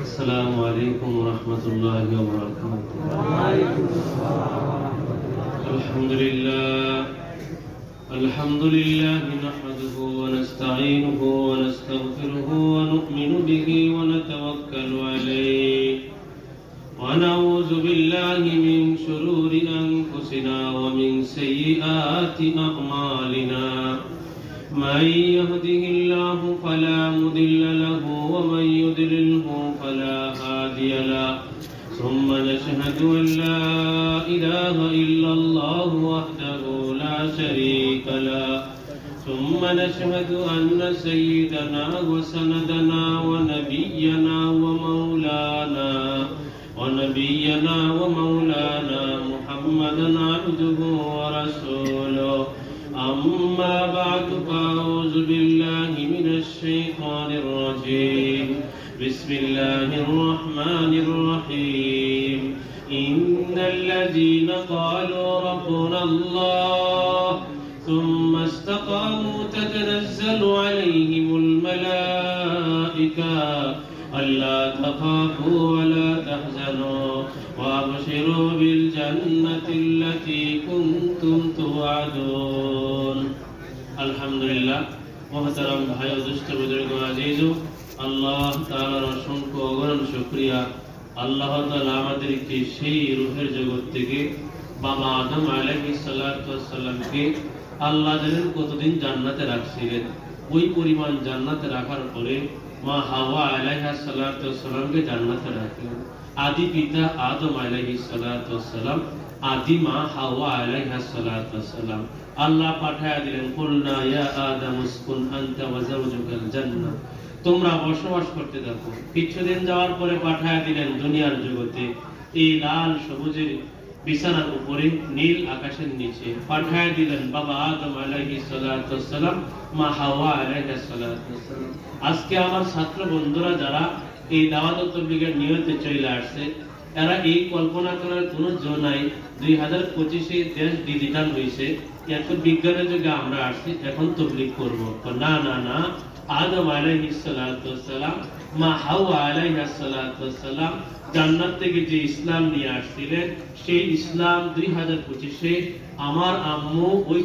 السلام عليكم ورحمة الله وبركاته. الحمد لله نحمده ونستعينه ونستغفره ونؤمن به ونتوكل عليه ونعوذ بالله من شرور أنفسنا ومن سيئات أعمالنا من يهده الله فلا مضل له ومن يضلله فلا هادي له ثم نشهد أن لا إله إلا الله وحده لا شريك له ثم نشهد أن سيدنا وسندنا ونبينا ومولانا محمدا عبده ورسوله. أما بعد فأعوذ بالله من الشيطان الرجيم. بسم الله الرحمن الرحيم. إن الذين قالوا ربنا الله ثم استقاموا تتنزل عليهم الملائكة ألا تخافوا ولا تحزنوا وأبشروا بالجنة التي كنتم توعدون. الحمد لله محترم ভাই ও দুষ্ট বুজুর্গ আজিজ, আল্লাহ তাআলার অসংখ্য অগণন শুকরিয়া। আল্লাহ তাআলা আমাদেরকে সেই রূহের জগৎ থেকে বাবা আদম আলাইহিস সালাতু ওয়াস সালামকে আল্লাহ জানেন কতদিন জান্নাতে রাখছিলেন। ওই পরিমাণ জান্নাতে রাখার পরে মা হাওয়া আলাইহিস সালাতু ওয়াস সালামকে জান্নাতে রাখলেন। আদি পিতা আদম আলাইহিস সালাতু ওয়াস সালাম, আদি মা হাওয়া আলাইহিস সালাতু ওয়াস সালাম। আল্লাহ পাঠায়া দিলেন, কুলনা ইয়া আদম উসকুন আনতা ওয়া যাওজুকাল জান্নাহ, তোমরা বসবাস করতে থাকো। কিছুদিন যাওয়ার পরে পাঠায়া দিলেন দুনিয়ার জগতে এই লাল সবুজের বিছানার উপরে নীল আকাশের নিচে পাঠায়া দিলেন বাবা আদম আলাইহিস সালাতু ওয়াস সালাম, মা হাওয়া আলাইহিস সালাতু ওয়াস সালাম। আজকে আমার ছাত্র বন্ধুরা যারা এই দাওয়াত ও তাবলীগের নিয়তে চলে আসছে, এরা এই কল্পনা করার কোনো জো নাই 2025-এ দেশ ডিজিটাল হয়েছে, এখন বিজ্ঞানের যুগে আমরা আসছি, এখন তাবলীগ করব। না না না, আদম আলাইহিস সালাতু ওয়াস সালাম, মা হাওয়া আলাইহিস সালাতু ওয়াস সালাম জান্নাত থেকে যে ইসলাম নিয়ে আসছিলেন, সেই ইসলাম 2025-এ আমার আম্মু ওই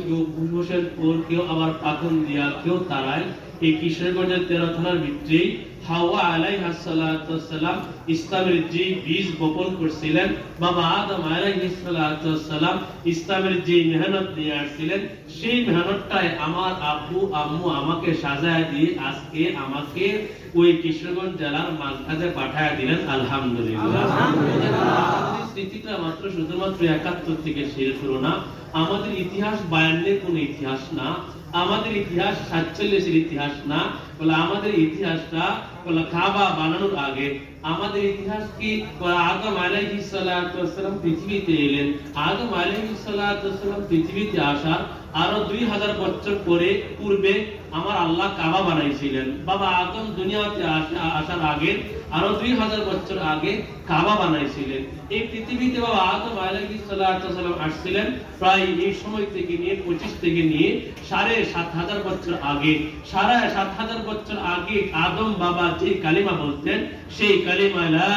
হোসেন কেউ আবার পাখন দিয়া কেউ তারায় এই কিশোরগঞ্জের 13 থানার ভিতরে হাওয়া আলাইহিস সালাতু ওয়াস সালাম ইসলামের যে বীজ বপন করেছিলেন, বাবা আদম আলাইহিস সালাতু ওয়াস সালাম ইসলামের যে মেহনত নিয়ে আসছিলেন, সেই মেহনতটাই আমার আব্বু আম্মু আমাকে সাজায় দিয়ে আজকে আমাকে ওই কিশোরগঞ্জ জেলার মালখাজে পাঠায় দিলেন। আলহামদুলিল্লাহ। আমাদের স্মৃতিটা মাত্র শুধুমাত্র 71 থেকে শেষ হলো না, আমাদের ইতিহাস 52-এর কোন ইতিহাস না, আমাদের ইতিহাস 47-এর ইতিহাস না, বলে আমাদের ইতিহাসটা বলে কাবা বানানোর আগে। আমাদের ইতিহাস কি আদম আলাইহিস সালাতু ওয়াস সালাম পৃথিবীতে এলেন, আদম আলাইহিস সালাতু ওয়াস সালাম পৃথিবীতে আসার আরো 2000 বছর পূর্বে আমার আল্লাহ কাবা বানাইছিলেন। বাবা আদম দুনিয়াতে আসার আগে আরো 2000 বছর আগে কাবা বানাইছিলেন। এই পৃথিবীতে বাবা আদম আলাইহিস সালাতু ওয়াস সালাম আসছিলেন প্রায় এই সময় থেকে নিয়ে 25 থেকে নিয়ে 7500 বছর আগে। 7500 বছর আগে আদম বাবা যে কালিমা বলতেন, সেই কালিমা লা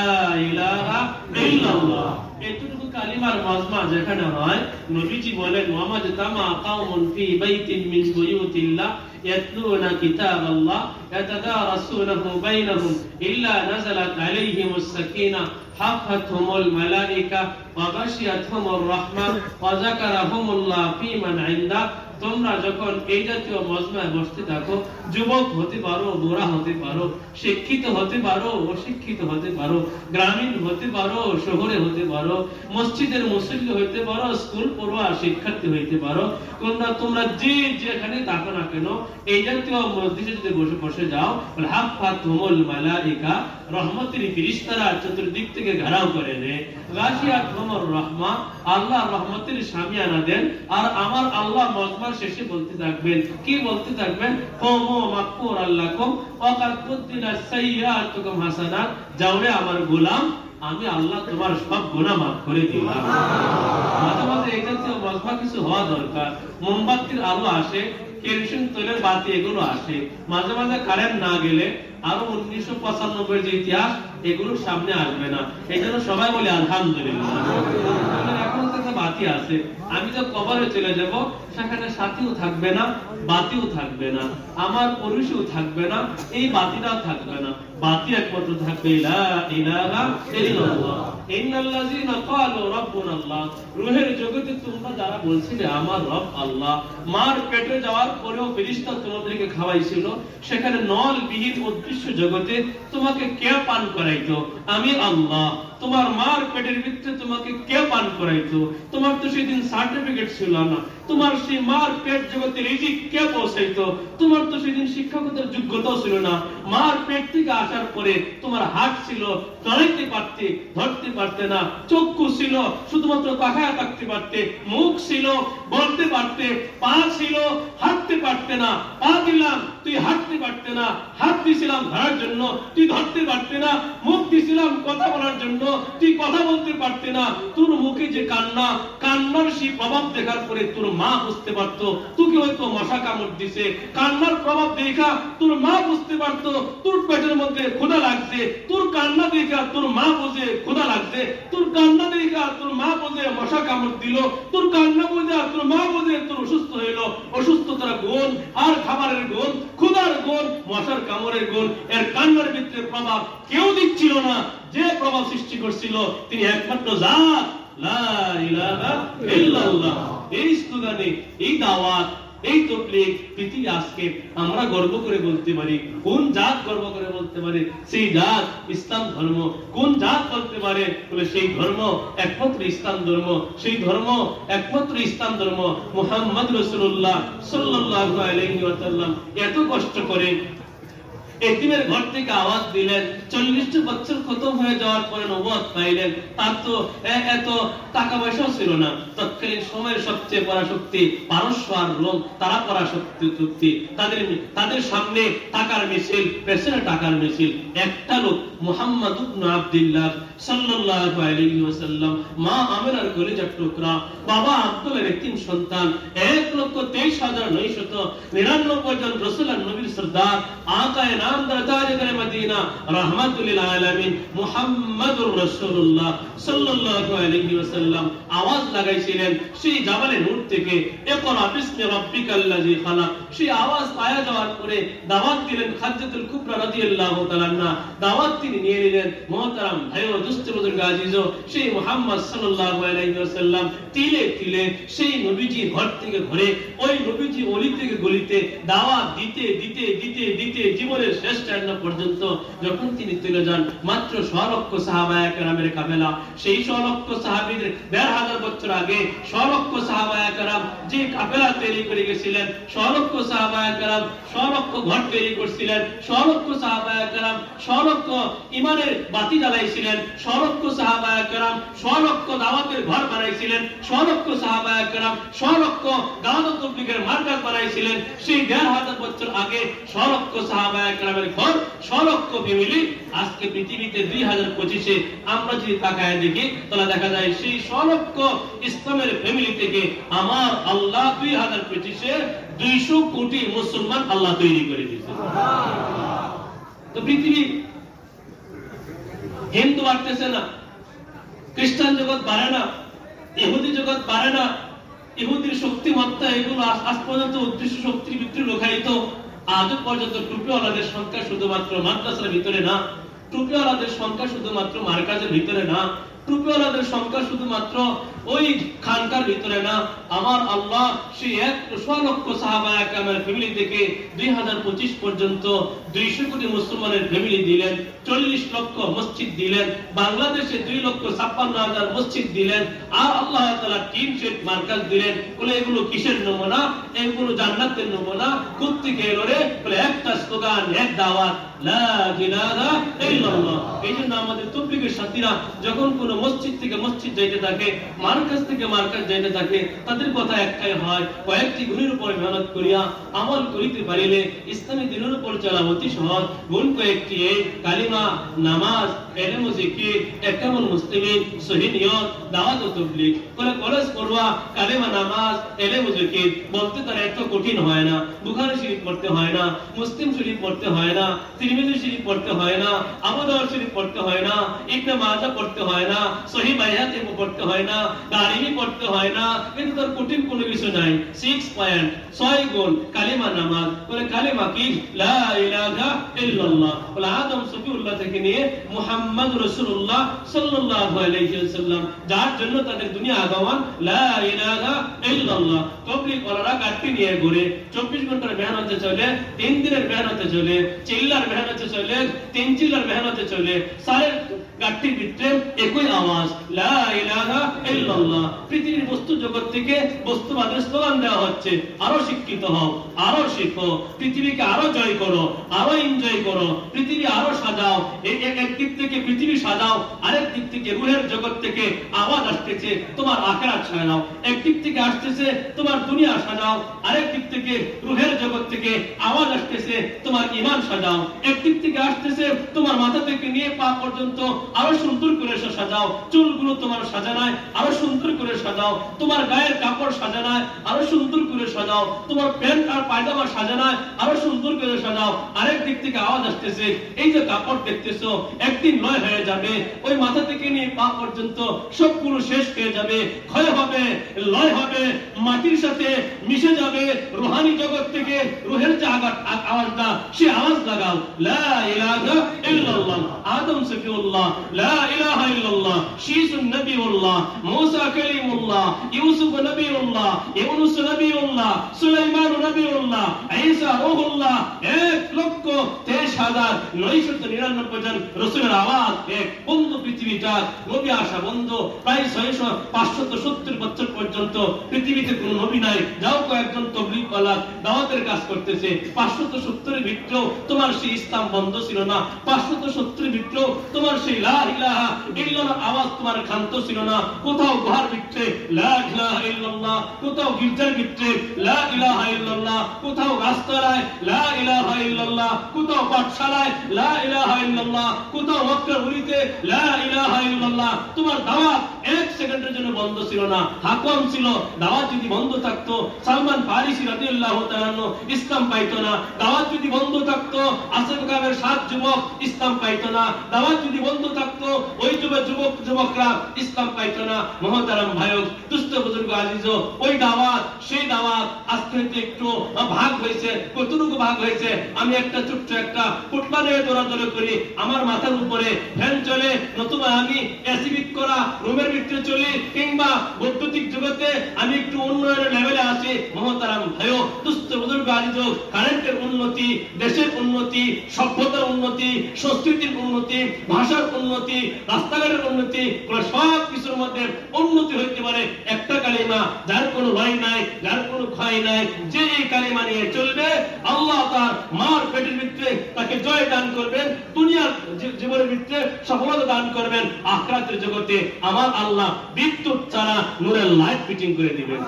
ইলাহা ইল্লাল্লাহ, এতটুকু কালিমার মাজমা যেখানে হয়, নবীজি বলেন ওয়ামাজতামা কাওমুন ফি বাইতিন মিন বুয়ুতিল্লাহ ইয়াতলুনা কিতাবাল্লাহ ইয়াতাদারাসুনাহু বাইনাহুম ইল্লা নাযালাত আলাইহিমুস সাকিনাহ হাফাতহুমুল মালায়েকা ওয়া গাশিয়াতহুমুর রাহমাহ ওয়া যাকারাহুমুল্লাহ ফি মান ইনদা। তোমরা যখন এই জাতীয় মজমায় বসতে থাকো, যুবক হতে পারো, বুড়া হতে পারো, শিক্ষিত হতে পারো, অশিক্ষিত হতে পারো, গ্রামীণ হতে পারো, শহরে হতে পারো, মসজিদের মুসল্লি হতে পারো, স্কুল পড়ুয়া শিক্ষার্থী হইতে পারো, তোমরা যে যেখানে থাকো না কেন, এই জাতীয় মসজিদে যদি বসে যাও, হাফাতহুমুল মালায়েকা, রহমতের ফেরেশতারা চতুর্দিক থেকে ঘেরাও করে নেয়, গাশিয়াতহুমুর রাহমাহ, আল্লাহ রহমতের শামিয়ানা দেন। আর আমার আল্লাহ মজমার শেষে বলতে থাকবেন, কি বলতে থাকবেন? কুমু মাগফুরাল লাকুম ওয়া কাদ কুদ্দিরাস সাইয়্যাতুকুম হাসানাত, যাও রে আমার গোলাম, আমি আল্লাহ তোমার সব গুনাহ মাফ করে দিলাম। মাঝে মাঝে এই জাতীয় মজমা কিছু হওয়া দরকার। মোমবাতির আলো আসে, কেরোসিন তেলের বাতি এগুলো আসে, মাঝে মাঝে কারেন্ট না গেলে আরো 1995 যে ইতিহাস এগুলোর সামনে আসবে না। এই জন্য সবাই বলে আলহামদুলিল্লাহ। এখন তো বাতি আছে, আমি তো কবরে চলে যাব, সেখানে সাথীও থাকবে না, বাতিও থাকবে না, আমার পরিবেশও থাকবে না, এই বাতিটাও থাকবে না, বাতি একমাত্র থাকবে লা ইলাহা ইল্লাল্লাহ ইন্নাল্লাযীনা ক্বালু রাব্বুনাল্লাহ। রূহের জগতে তোমরা যারা বলছিলে আমার রব আল্লাহ, মার পেটে যাওয়ার পরেও ফেরেশতা তোমাদেরকে খাওয়াইছিল, সেখানে নলবিহীন অদৃশ্য জগতে তোমাকে কে পান করাইতো? আমি আল্লাহ। তোমার মার পেটের ভিতরে তোমাকে কে পান করাইতো? তোমার তো সেদিন সার্টিফিকেট ছিল না, তোমার সেই মার পেট জগতে রিজিক কে পৌঁছাইতো? তোমার তো সেদিন শিক্ষকতার যোগ্যতাও ছিল না। মার পেট থেকে আসার পরে তোমার হাত ছিল, দাঁড়াইতে পারতে, ধরতে পারতে না, চক্ষু ছিল শুধুমাত্র তাকায়া থাকতে পারতে, মুখ ছিল বলতে পারতে, পা ছিল হাঁটতে পারতে না, পা দিলাম তুই হাঁটতে পারতে না, হাত দিছিলাম ধরার জন্য তুই ধরতে পারতে না, মুখ দিছিলাম কথা বলার জন্য তুই কথা বলতে পারতে না। তোর মুখে যে কান্না, কান্নার সেই প্রভাব দেখার পরে তোর মা বুঝতে পারতো তোকে হয়তো মশা কামড় দিছে, কান্নার প্রভাব দেখা তোর মা বুঝতে পারতো তোর পেটের মধ্যে ক্ষুধা লাগছে, তোর কান্না দেখা তোর মা বোঝে ক্ষুধা লাগছে, তোর কান্না দেখা তোর মা বোঝে মশা কামড় দিল, তোর কান্না বোঝা তোর মা বোঝে তোর অসুস্থ হইল। অসুস্থতার গুণ আর খাবারের গুণ, ক্ষুধার গুণ, মশার কামড়ের গুণ, এর কান্নার ভিতরে প্রভাব কেউ দিচ্ছিল না। যে প্রভাব সৃষ্টি করছিল তিনি একমাত্র জাত লা ইলাহা ইল্লাল্লাহ। এই স্লোগানে, এই দাওয়াত, এই তাবলীগ পৃথিবী আজকে আমরা গর্ব করে বলতে পারি। কোন জাত গর্ব করে বলতে পারে? সেই জাত ইসলাম ধর্ম। কোন জাত বলতে পারে? বলে সেই ধর্ম একমাত্র ইসলাম ধর্ম, সেই ধর্ম একমাত্র ইসলাম ধর্ম। মুহাম্মদ রাসূলুল্লাহ সাল্লাল্লাহু আলাইহি ওয়াসাল্লাম এত কষ্ট করে এতিমের ঘর থেকে আওয়াজ দিলেন, 40 বছর খতম হয়ে যাওয়ার পরে নবুয়ত পাইলেন। তার তো এত টাকা পয়সাও ছিল না। তৎকালীন সময়ের সবচেয়ে পরাশক্তি পারস্য আর রোম, তারা পরাশক্তি। তাদের সামনে টাকার মিছিল, পেছনে টাকার মিছিল। একটা লোক মুহাম্মদ ইবনে আব্দুল্লাহ সাল্লাল্লাহু আলাইহি ওয়াসাল্লাম, মা আমিনার কলিজার টুকরা, বাবা আব্দুলের এতিম সন্তান, 1,23,999 জন রাসূলের নবীর সরদার, আকায়ে নামদার তাজদার মদিনা, রাহমাতুল লিল আলামিন মুহাম্মাদুর রাসূলুল্লাহ সাল্লাল্লাহু আলাইহি ওয়াসাল্লাম আওয়াজ লাগাইছিলেন সেই জাবালে নূর থেকে, ইকরা বিসমি রাব্বিকাল্লাযী খালাক। সেই আওয়াজ পাওয়া যাওয়ার পরে দাওয়াত দিলেন খাদিজাতুল কুবরা রাদিয়াল্লাহু তাআলা আনহা। দাওয়াত তিনি নিয়ে নিলেন। মুহতারাম ভাই ও দোস্ত বুজুর্গ আজিজো, সেই মুহাম্মদ সাল্লাল্লাহু আলাইহি ওয়াসাল্লাম তিলে তিলে সেই নবীজি ঘর থেকে ঘরে, ওই নবীজি অলি থেকে গলিতে দাওয়াত দিতে দিতে দিতে দিতে জীবনের শেষ টাইম পর্যন্ত যখন তিনি চলে যান, মাত্র 100 লক্ষ সাহাবায়ে কেরামের কাফেলা, সেই 100 লক্ষ সাহাবীদের 1500 বছর আগে 100 লক্ষ সাহাবায়ে কেরাম যে কাফেলা তৈরি করে গেছিলেন, 100 লক্ষ সাহাবায়ে কেরাম 100 লক্ষ ঘর তৈরি করছিলেন, 100 লক্ষ সাহাবায়ে কেরাম 100 লক্ষ ইমানের বাতি জ্বালাইছিলেন, 100 লক্ষ সাহাবায়ে কেরাম 100 লক্ষ দাওয়াতের ঘর বানাইছিলেন, 100 লক্ষ সাহাবায়ে কেরাম 100 লক্ষ দাওয়াত তাবলীগের মার্কাজ বানাইছিলেন। সেই 1500 বছর আগে 100 লক্ষ সাহাবায়ে কেরামের ঘর, 100 লক্ষ ফ্যামিলি। আজকে পৃথিবীতে 2025-এ আমরা যদি তাকায় দেখি, তাহলে দেখা যায় সেই 100 লক্ষ ইসলামের ফ্যামিলি থেকে আমার আল্লাহ 2025-এ 200 কোটি মুসলমান আল্লাহ তৈরি করে দিয়েছে। তো পৃথিবী হিন্দু বাড়তেছে না, খ্রিস্টান জগৎ বাড়ে না, ইহুদি জগৎ বাড়ে না। ইহুদির শক্তিমত্তা এগুলো আজ পর্যন্ত উদ্দেশ্য শক্তির ভিতরে লুকায়িত। আজও পর্যন্ত টুপিওয়ালাদের সংখ্যা শুধুমাত্র মাদ্রাসার ভিতরে না, টুপিওয়ালাদের সংখ্যা শুধুমাত্র মার্কাজের ভিতরে না, টুপিওয়ালাদের সংখ্যা শুধুমাত্র ওই খানকার ভিতরে না। আমার আল্লাহ সেই 100 লক্ষ সাহাবায়ে কেরামের ফ্যামিলি থেকে 2025 পর্যন্ত 200 কোটি মুসলমানের ফ্যামিলি দিলেন, 40 লক্ষ মসজিদ দিলেন, বাংলাদেশে 2,56,000 মসজিদ দিলেন, আর আল্লাহ তাআলা 3 সেট মার্কাজ দিলেন। বলে এগুলো কিসের নমুনা? এগুলো জান্নাতের নমুনা। কোত্থেকে এলো রে? বলে একটা স্লোগান, এক দাওয়াত, লা ইলাহা ইল্লাল্লাহ। এইজন্য আমাদের তাবলীগের সাথীরা যখন কোনো মসজিদ থেকে মসজিদ যাইতে থাকে, মার্কাজ থেকে মার্কাজ যাইতে থাকে, তাদের কথা একটাই হয়, কয়েকটি গুণের উপর মেহনত করিয়া আমল করিতে পারিলে ইসলামী দ্বীনের উপর চলা হতে অতি সহজ গুণ কয়েকটি কালিমা নামাজ ইলম ও জিকির ইকামুল মুসলিমিন সহিহ নিয়ত দাওয়াত ও তাবলীগ কলেজ পড়ুয়া কালিমা নামাজ ইলম ও জিকির বলতে তার এত কঠিন হয় না বুখারী শরীফ পড়তে হয় না মুসলিম শরীফ পড়তে হয় না তিরমিজি শরীফ পড়তে হয় না আবু দাউদ শরীফ পড়তে হয় না ইবনে মাজাহ পড়তে হয় না সহিহ বাইহাকি পড়তে হয় না দারিমি পড়তে হয় না কিন্তু তার কঠিন কোনো কিছু নাই 6 পয়েন্ট 6 গুণ কালিমা নামাজ বলে কালিমা কি লা ইলাহা ইল্লাল্লাহ বলে আদম সফিউল্লাহ থেকে নিয়ে মুহাম্মদ রাসূলুল্লাহ সাল্লাল্লাহু আলাইহি ওয়াসাল্লাম যার জন্য তাদের দুনিয়া আগমন লা ইলাহা ইল্লাল্লাহ তাবলীগ ওয়ালারা গাড়ি নিয়ে ঘুরে 24 ঘন্টার মেহনতে চলে 3 দিনের মেহনতে চলে চিল্লার মেহনতে চলে 3 চিল্লার মেহনতে চলে সারে গাড়ির ভিতরে একই আওয়াজ লা ইলাহা ইল্লাল্লাহ পৃথিবীর বস্তু জগৎ থেকে বস্তুবাদের স্লোগান দেওয়া হচ্ছে আরো শিক্ষিত হও আরো শিখো পৃথিবীকে আরো জয় করো আরো এনজয় করো পৃথিবী আরো সাজাও এক দিক থেকে পৃথিবী সাজাও আরেক দিক থেকে রূহের জগৎ থেকে আওয়াজ আসতেছে তোমার আখিরাত সাজাও এক দিক থেকে আসতেছে তোমার দুনিয়া সাজাও আরেক দিক থেকে রূহের জগৎ থেকে আওয়াজ আসতেছে তোমার ঈমান সাজাও এক দিক থেকে আসতেছে তোমার মাথা থেকে নিয়ে পা পর্যন্ত আরো সুন্দর করে সাজাও চুলগুলো তোমার সাজানায় আরো সুন্দর করে সাজাও তোমার গায়ের কাপড় সাজানায় আরো সুন্দর করে সাজাও তোমার প্যান্ট আর পায়জামা সাজানায় আরো সুন্দর করে সাজাও আরেক দিক থেকে আওয়াজ আসতেছে এই যে কাপড় দেখতেছো একদিন লয় হয়ে যাবে ওই মাথা থেকে নিয়ে পা পর্যন্ত সবগুলো শেষ হয়ে যাবে ক্ষয় হবে লয় হবে মাটির সাথে মিশে যাবে রূহানি জগৎ থেকে রূহের যে আওয়াজটা সে আওয়াজ লাগাও লা ইলাহা ইল্লাল্লাহ আদম সফিউল্লাহ লা ইলাহা ইল্লাল্লাহ শীসুন নবিউল্লাহ মুসা কালিমুল্লাহ ইউসুফ নবিউল্লাহ ইউনুস নবিউল্লাহ সুলাইমান নবিউল্লাহ ঈসা রূহুল্লাহ 1,23,999 জন রাসূলের আওয়াজ এক বন্ধ পৃথিবীটা নবী আসা বন্ধ প্রায় 570 বছর পর্যন্ত পৃথিবীতে কোনো নবী নাই যাও কয়েকজন তাবলীগ ওয়ালা দাওয়াতের কাজ করতেছে 570 এর ভিতরেও তোমার সেই ইসলাম বন্ধ ছিল না 570 এর ভিতরেও তোমার সেই লা ইলাহা ইল্লাল্লাহ আওয়াজ তোমার ক্ষান্ত ছিল না কোথাও গুহার ভিতরে লা ইলাহা ইল্লাল্লাহ কোথাও গির্জার ভিতরে লা ইলাহা ইল্লাল্লাহ কোথাও রাস্তায় লা ইলাহা ইল্লাল্লাহ কোথাও পাঠশালায় লা ইলাহা ইল্লাল্লাহ কোথাও মক্কার গলিতে লা ইলাহা ইল্লাল্লাহ তোমার দাওয়াত এক সেকেন্ডের জন্য বন্ধ ছিল না হাকম ছিল দাওয়াত যদি বন্ধ থাকতো সালমান ফারিসি রাদিয়াল্লাহু তাআলা ইসলাম পাইতো না দাওয়াত যদি বন্ধ থাকতো আসিফ কামের 7 যুবক ইসলাম পাইতো না দাওয়াত যদি বন্ধ থাকতো ওই যুবকরা ইসলাম পাইতো না মুহতারাম ভাইও দুস্থ বুজুর্গ আজিজ ওই দাওয়াত সেই দাওয়াত আজকে একটু ভাগ হয়েছে কতটুকু ভাগ হয়েছে আমি একটা ছোট্ট একটা ফুটলা নিয়ে দৌড়াদৌড়ি করি আমার মাথার উপরে ফ্যান চলে নতুবা আমি অ্যাসিড করা রুমের ভিতরে চলি কিংবা বৈদ্যুতিক জগতে আমি একটু উন্নয়নের লেভেলে আসি মুহতারাম ভাইও দুস্থ বুজুর্গ আজিজ কারেন্টের উন্নতি দেশের উন্নতি সভ্যতার উন্নতি সংস্কৃতির উন্নতি ভাষার উন্নতি রাস্তাঘাটের উন্নতি সব কিছুর মধ্যে উন্নতি হইতে পারে একটা কালিমা যার কোনো লয় নাই যার কোনো ক্ষয় নাই যে এই কালিমা নিয়ে চলবে আল্লাহ তার মার পেটের ভিতরে তাকে জয় দান করবেন দুনিয়ার জীবনের ভিতরে সফলতা দান করবেন আখিরাতের জগতে আমার আল্লাহ বিদ্যুৎ ছাড়া নূরের লাইট ফিটিং করে দিবেন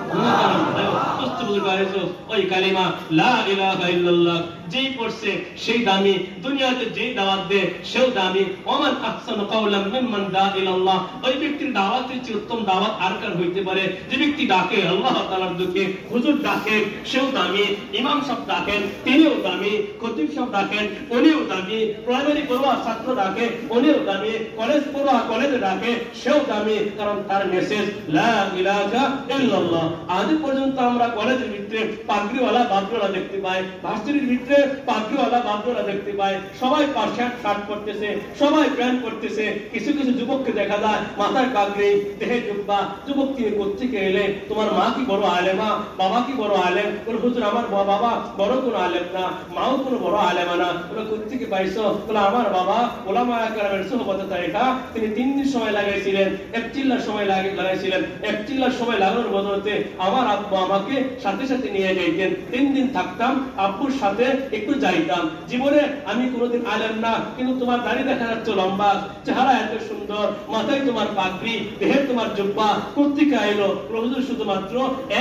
ওই কালিমা লা ইলাহা ইল্লাল্লাহ যেই পড়ছে সেই দামি দুনিয়াতে যেই দাওয়াত দেয় সেও দামি ওমান আহসানু কাওলাম মিম্মান দা ইলাল্লাহ ওই ব্যক্তির দাওয়াতের চেয়ে উত্তম দাওয়াত আর কার হইতে পারে যে ব্যক্তি ডাকে আল্লাহ তাআলার দিকে হুজুর ডাকে সেও দামি ইমাম সাহেব ডাকেন তিনিও দামি খতিব সাহেব ডাকেন উনিও দামি প্রাইমারি পড়ুয়া ছাত্র ডাকে উনিও দামি কলেজ পড়ুয়া কলেজে ডাকে সেও দামি কারণ তার মেসেজ লা ইলাহা ইল্লাল্লাহ আজ পর্যন্ত আমরা কলেজের ভিতরে পাগড়িওয়ালা বাবুরা দেখতে পাই ভার্সিটির ভিতরে পাগড়িওয়ালা বাবুরা দেখতে পাই সবাই শার্ট পরতেছে সবাই প্যান্ট পরতেছে কিছু কিছু যুবককে দেখা যায় মাথায় পাগড়ি দেহে জুব্বা যুবক তিনি কোত্থেকে এলে তোমার মা কি বড় আলেমা বাবা কি বড় আলেম হুজুর আমার বাবা বড় কোনো আলেম না মাও কোনো বড় আলেমা না থেকে পাইছো? বলে আমার বাবা ওলামা একরামের সুহবতে তারিকা, তিনি 3 দিন সময় লাগাইছিলেন, এক চিল্লার সময় লাগাইছিলেন। এক চিল্লার সময় লাগানোর বদলতে আমার আব্বু আমাকে সাথে সাথে নিয়ে যাইতেন। 3 দিন থাকতাম, আব্বুর সাথে একটু যাইতাম। জীবনে আমি কোনোদিন আলেম না, কিন্তু তোমার দাড়ি দেখা যাচ্ছে লম্বা, চেহারা এত সুন্দর, মাথায় তোমার পাগড়ি, দেহে তোমার জুব্বা, পত্রিকা এলো। হুজুর শুধুমাত্র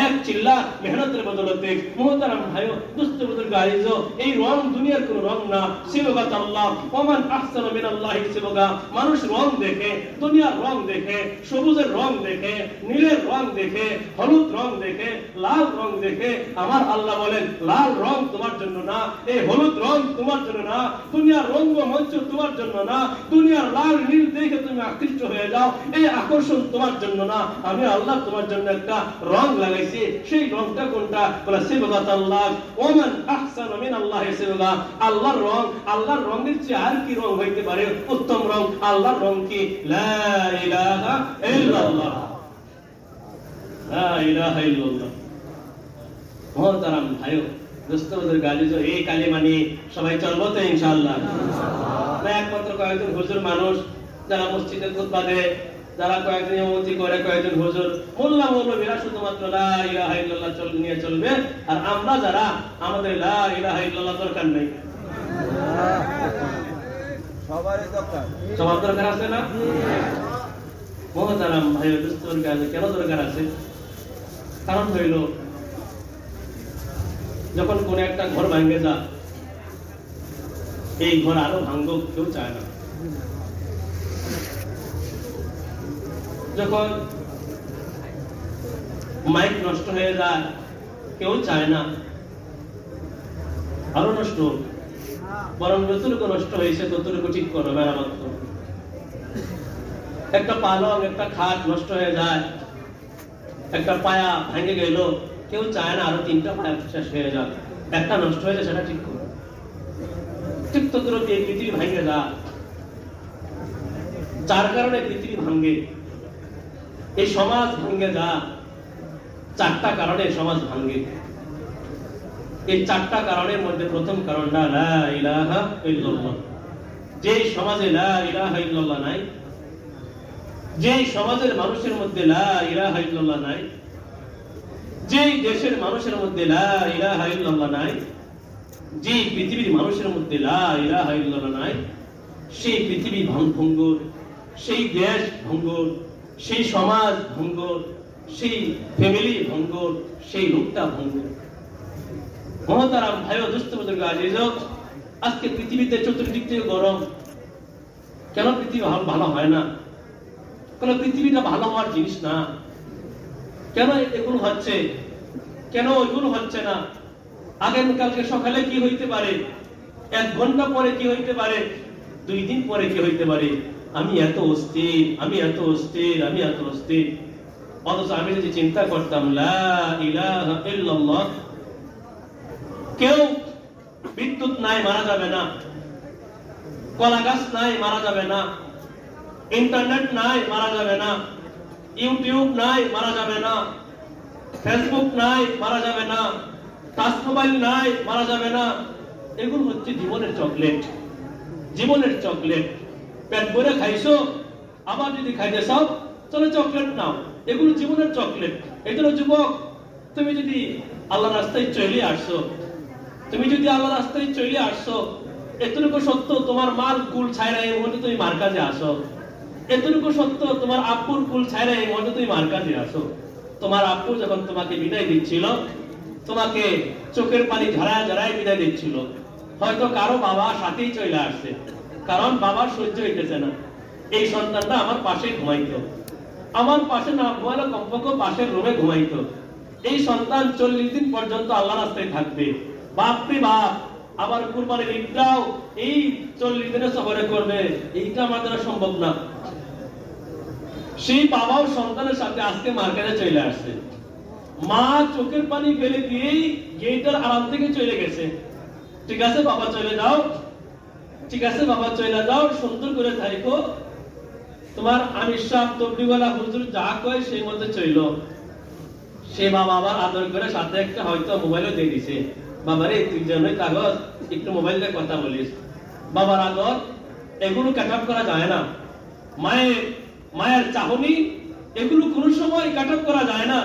এক চিল্লা মেহনতের বদলতে। মুহতারাম ভাইও, দুস্থ বুজুর্গ আইজো, এই রং দুনিয়ার কোনো রং না, সিবগাত আল্লাহ। ওমান আহসানু মিনাল্লাহি সিবগা। মানুষ রং দেখে, দুনিয়ার রং দেখে, সবুজের রং দেখে, নীলের রং দেখে, হলুদ রং দেখে, লাল রং দেখে। আমার আল্লাহ বলেন লাল রং তোমার জন্য না, এই হলুদ রং তোমার জন্য না, দুনিয়ার রঙ্গমঞ্চ তোমার জন্য না, দুনিয়ার লাল নীল দেখে তুমি আকৃষ্ট হয়ে যাও, এই আকর্ষণ তোমার জন্য না। আমি আল্লাহ তোমার জন্য একটা রং লাগাইছি। সেই রংটা কোনটা? বলে সিবগাত আল্লাহ। ওমান আহসানু মিনাল্লাহি সিবগা। আল্লাহর রং, আল্লাহর রঙের চেয়ে আর কি রং হইতে পারে উত্তম রং? আল্লাহর রং কি? লা ইলাহা ইল্লাল্লাহ, লা ইলাহা ইল্লাল্লাহ। মুহতারাম ভাইও, দোস্তদের গালি যে এই কালিমা নিয়ে সবাই চলবো তো ইনশাআল্লাহ? না একমাত্র কয়েকজন হুজুর মানুষ যারা মসজিদে খুতবা দেয়, যারা কয়েকদিন ইমামতি করে, কয়েকজন হুজুর মোল্লা মৌলভীরা শুধুমাত্র লা ইলাহা ইল্লাল্লাহ নিয়ে চলবে, আর আমরা যারা আমাদের লা ইলাহা ইল্লাল্লাহ দরকার নেই। সবার দরকার আছে না? মুহতারাম ভাইও, দোস্তদের গালি কেন দরকার আছে? কারণ হইল যখন কোন একটা ঘর ভাঙে যায়, এই ঘর আরো ভাঙব কেউ চায় না। যখন মাইক নষ্ট হয়ে যায়, কেউ চায় না আরো নষ্ট, বরং যতটুকু নষ্ট হয়েছে ততটুকু ঠিক করো, মেরামত করো। একটা পালং, একটা খাট নষ্ট হয়ে যায়, একটা পায়া ভেঙে গেল, কেউ চায় না আরো 3টা পায়া শেষ হয়ে যাক, একটা নষ্ট হয়েছে সেটা ঠিক করো। ঠিক ততটুকু এই পৃথিবী ভেঙে যায়। যার কারণে পৃথিবী ভাঙ্গে, এই সমাজ ভেঙে যায়। 4টা কারণে সমাজ ভাঙ্গে। এই 4টা কারণের মধ্যে প্রথম কারণটা লা ইলাহা ইল্লাল্লাহ। যে সমাজে লা ইলাহা ইল্লাল্লাহ নাই, যে সমাজের মানুষের মধ্যে লা ইলাহা ইল্লাল্লাহ নাই, যে দেশের মানুষের মধ্যে লা ইলাহা ইল্লাল্লাহ নাই, যে পৃথিবীর মানুষের মধ্যে লা ইলাহা ইল্লাল্লাহ নাই, সেই পৃথিবী ভঙ্গুর, সেই দেশ ভঙ্গুর, সেই সমাজ ভঙ্গুর, সেই ফ্যামিলি ভঙ্গুর, সেই লোকটা ভঙ্গুর। মুহতারাম ভাইও, দোস্ত বুজুর্গ আজিজ, আজকে পৃথিবীতে চতুর্দিক থেকে গরম। কেন পৃথিবী ভালো হয় না? কেন পৃথিবীটা ভালো হওয়ার জিনিস না? কেন এগুলো হচ্ছে? কেন এগুলো হচ্ছে না? আগামীকালকে সকালে কি হইতে পারে, 1 ঘন্টা পরে কি হইতে পারে, 2 দিন পরে কি হইতে পারে? আমি এত অস্থির, আমি এত অস্থির, আমি এত অস্থির। অথচ আমি যদি চিন্তা করতাম লা ইলাহা ইল্লাল্লাহ, কেউ বিদ্যুৎ নাই মারা যাবে না, কলা গাছ নাই মারা যাবে না, ইন্টারনেট নাই মারা যাবে না, ইউটিউব নাই মারা যাবে না, ফেসবুক নাই মারা যাবে না, টাচ মোবাইল নাই মারা যাবে না। এগুলো হচ্ছে জীবনের চকলেট, জীবনের চকলেট। পেট ভরে খাইছো, আবার যদি খাইতে চাও চলো চকলেট নাও, এগুলো জীবনের চকলেট। এই জন্য যুবক, তুমি যদি আল্লাহ রাস্তায় চলে আসছো, তুমি যদি আল্লাহ রাস্তায় চলে আসছো, এতটুকু সত্য তোমার মার কুল ছাইরা এই মুহূর্তে তুমি মার কাজে আসো। এতটুকু সত্য তোমার আব্বুর কুল ছাইরা এই মুহূর্তে তুমি মার কাজে আসো। তোমার আব্বু যখন তোমাকে বিদায় দিচ্ছিল, তোমাকে চোখের পানি ঝরায় ঝরায় বিদায় দিচ্ছিল। হয়তো কারো বাবা সাথেই চলে আসছে, কারণ বাবার সহ্য হইতেছে না, এই সন্তানটা আমার পাশে ঘুমাইতো, আমার পাশে না ঘুমাইলে কমপক্ষে পাশের রুমে ঘুমাইতো। এই সন্তান 40 দিন পর্যন্ত আল্লাহ রাস্তায় থাকবে। বাপরে বাপ, আবার কুরবানির ঈদটাও এই 40 দিনে সফরে করবে, এইটা আমাদের সম্ভব না। সেই বাবাও সন্তানের সাথে আজকে মার্কেটে চলে আসছে। মা চোখের পানি ফেলে দিয়েই গেটের আরাম থেকে চলে গেছে। ঠিক আছে বাবা চলে যাও, ঠিক আছে বাবা চলে যাও, সুন্দর করে থাকো, তোমার আমির সাহেব তবলিগওয়ালা হুজুর যা কয় সেই মধ্যে চইল। সে বাবা আবার আদর করে সাথে একটা হয়তো মোবাইলও দিয়ে দিছে, বাবারে তুই জানোই কাগজ, একটু মোবাইল দিয়ে কথা বলিস। বাবার আদর, এগুলো ক্যাটাপ করা যায় না। মায়ের চাহনি, এগুলো কোনো সময় ক্যাটাপ করা যায় না।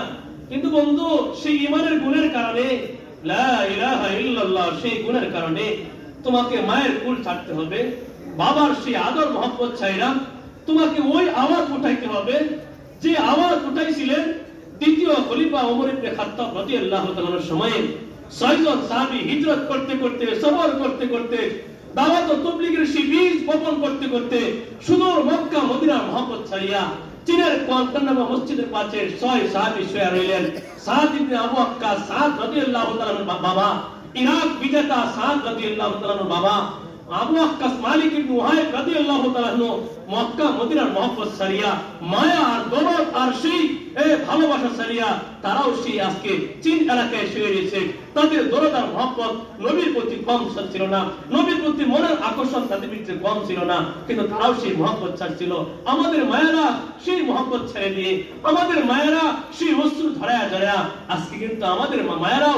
কিন্তু বন্ধু, সেই ইমানের গুণের কারণে, লা ইলাহা ইল্লাল্লাহ, সেই গুণের কারণে তোমাকে মায়ের কুল ছাড়তে হবে, বাবার সেই আদর মহব্বত ছাইরা তোমাকে ওই আওয়াজ উঠাইতে হবে যে আওয়াজ উঠাইছিলেন দ্বিতীয় খলিফা ওমর ইবনে খাত্তাব রাদিয়াল্লাহু তাআলার সময়ে। 6 জন সাহাবী হিজরত করতে করতে, সফর করতে করতে, দাওয়াত ও তাবলীগের সেই বীজ বপন করতে করতে সুদূর মক্কা মদিনার মহব্বত ছাড়িয়া চীনের কোয়ান্টানামো মসজিদের পাশে 6 সাহাবী শুয়ে রইলেন। সাদ ইবনে আবু ওয়াক্কাস সাদ রাদিয়াল্লাহু তাআলার বাবা, ইরাক বিজেতা সাদ রাদিয়াল্লাহু তাআলার বাবা, আবু ওয়াক্কাস মালিক ইবনে ওয়াহিব রাদিয়াল্লাহু তাআলা মক্কা মদিনার মহব্বত ছাড়িয়া, মায়া আর দরদ আর সেই ভালোবাসা ছাড়িয়া তারাও সেই আজকে চীন এলাকায় শুয়ে রয়েছে। তাদের দরদ আর মহব্বত নবীর প্রতি কম ছিল না, নবীর প্রতি মনের আকর্ষণ তাদের ভিতরে কম ছিল না, কিন্তু তারাও সেই মহব্বত ছাড়ছিল। আমাদের মায়েরা সেই মহব্বত ছেড়ে দিয়ে, আমাদের মায়েরা সেই অশ্রু ধরায়া জড়ায়া, আজকে কিন্তু আমাদের মায়েরাও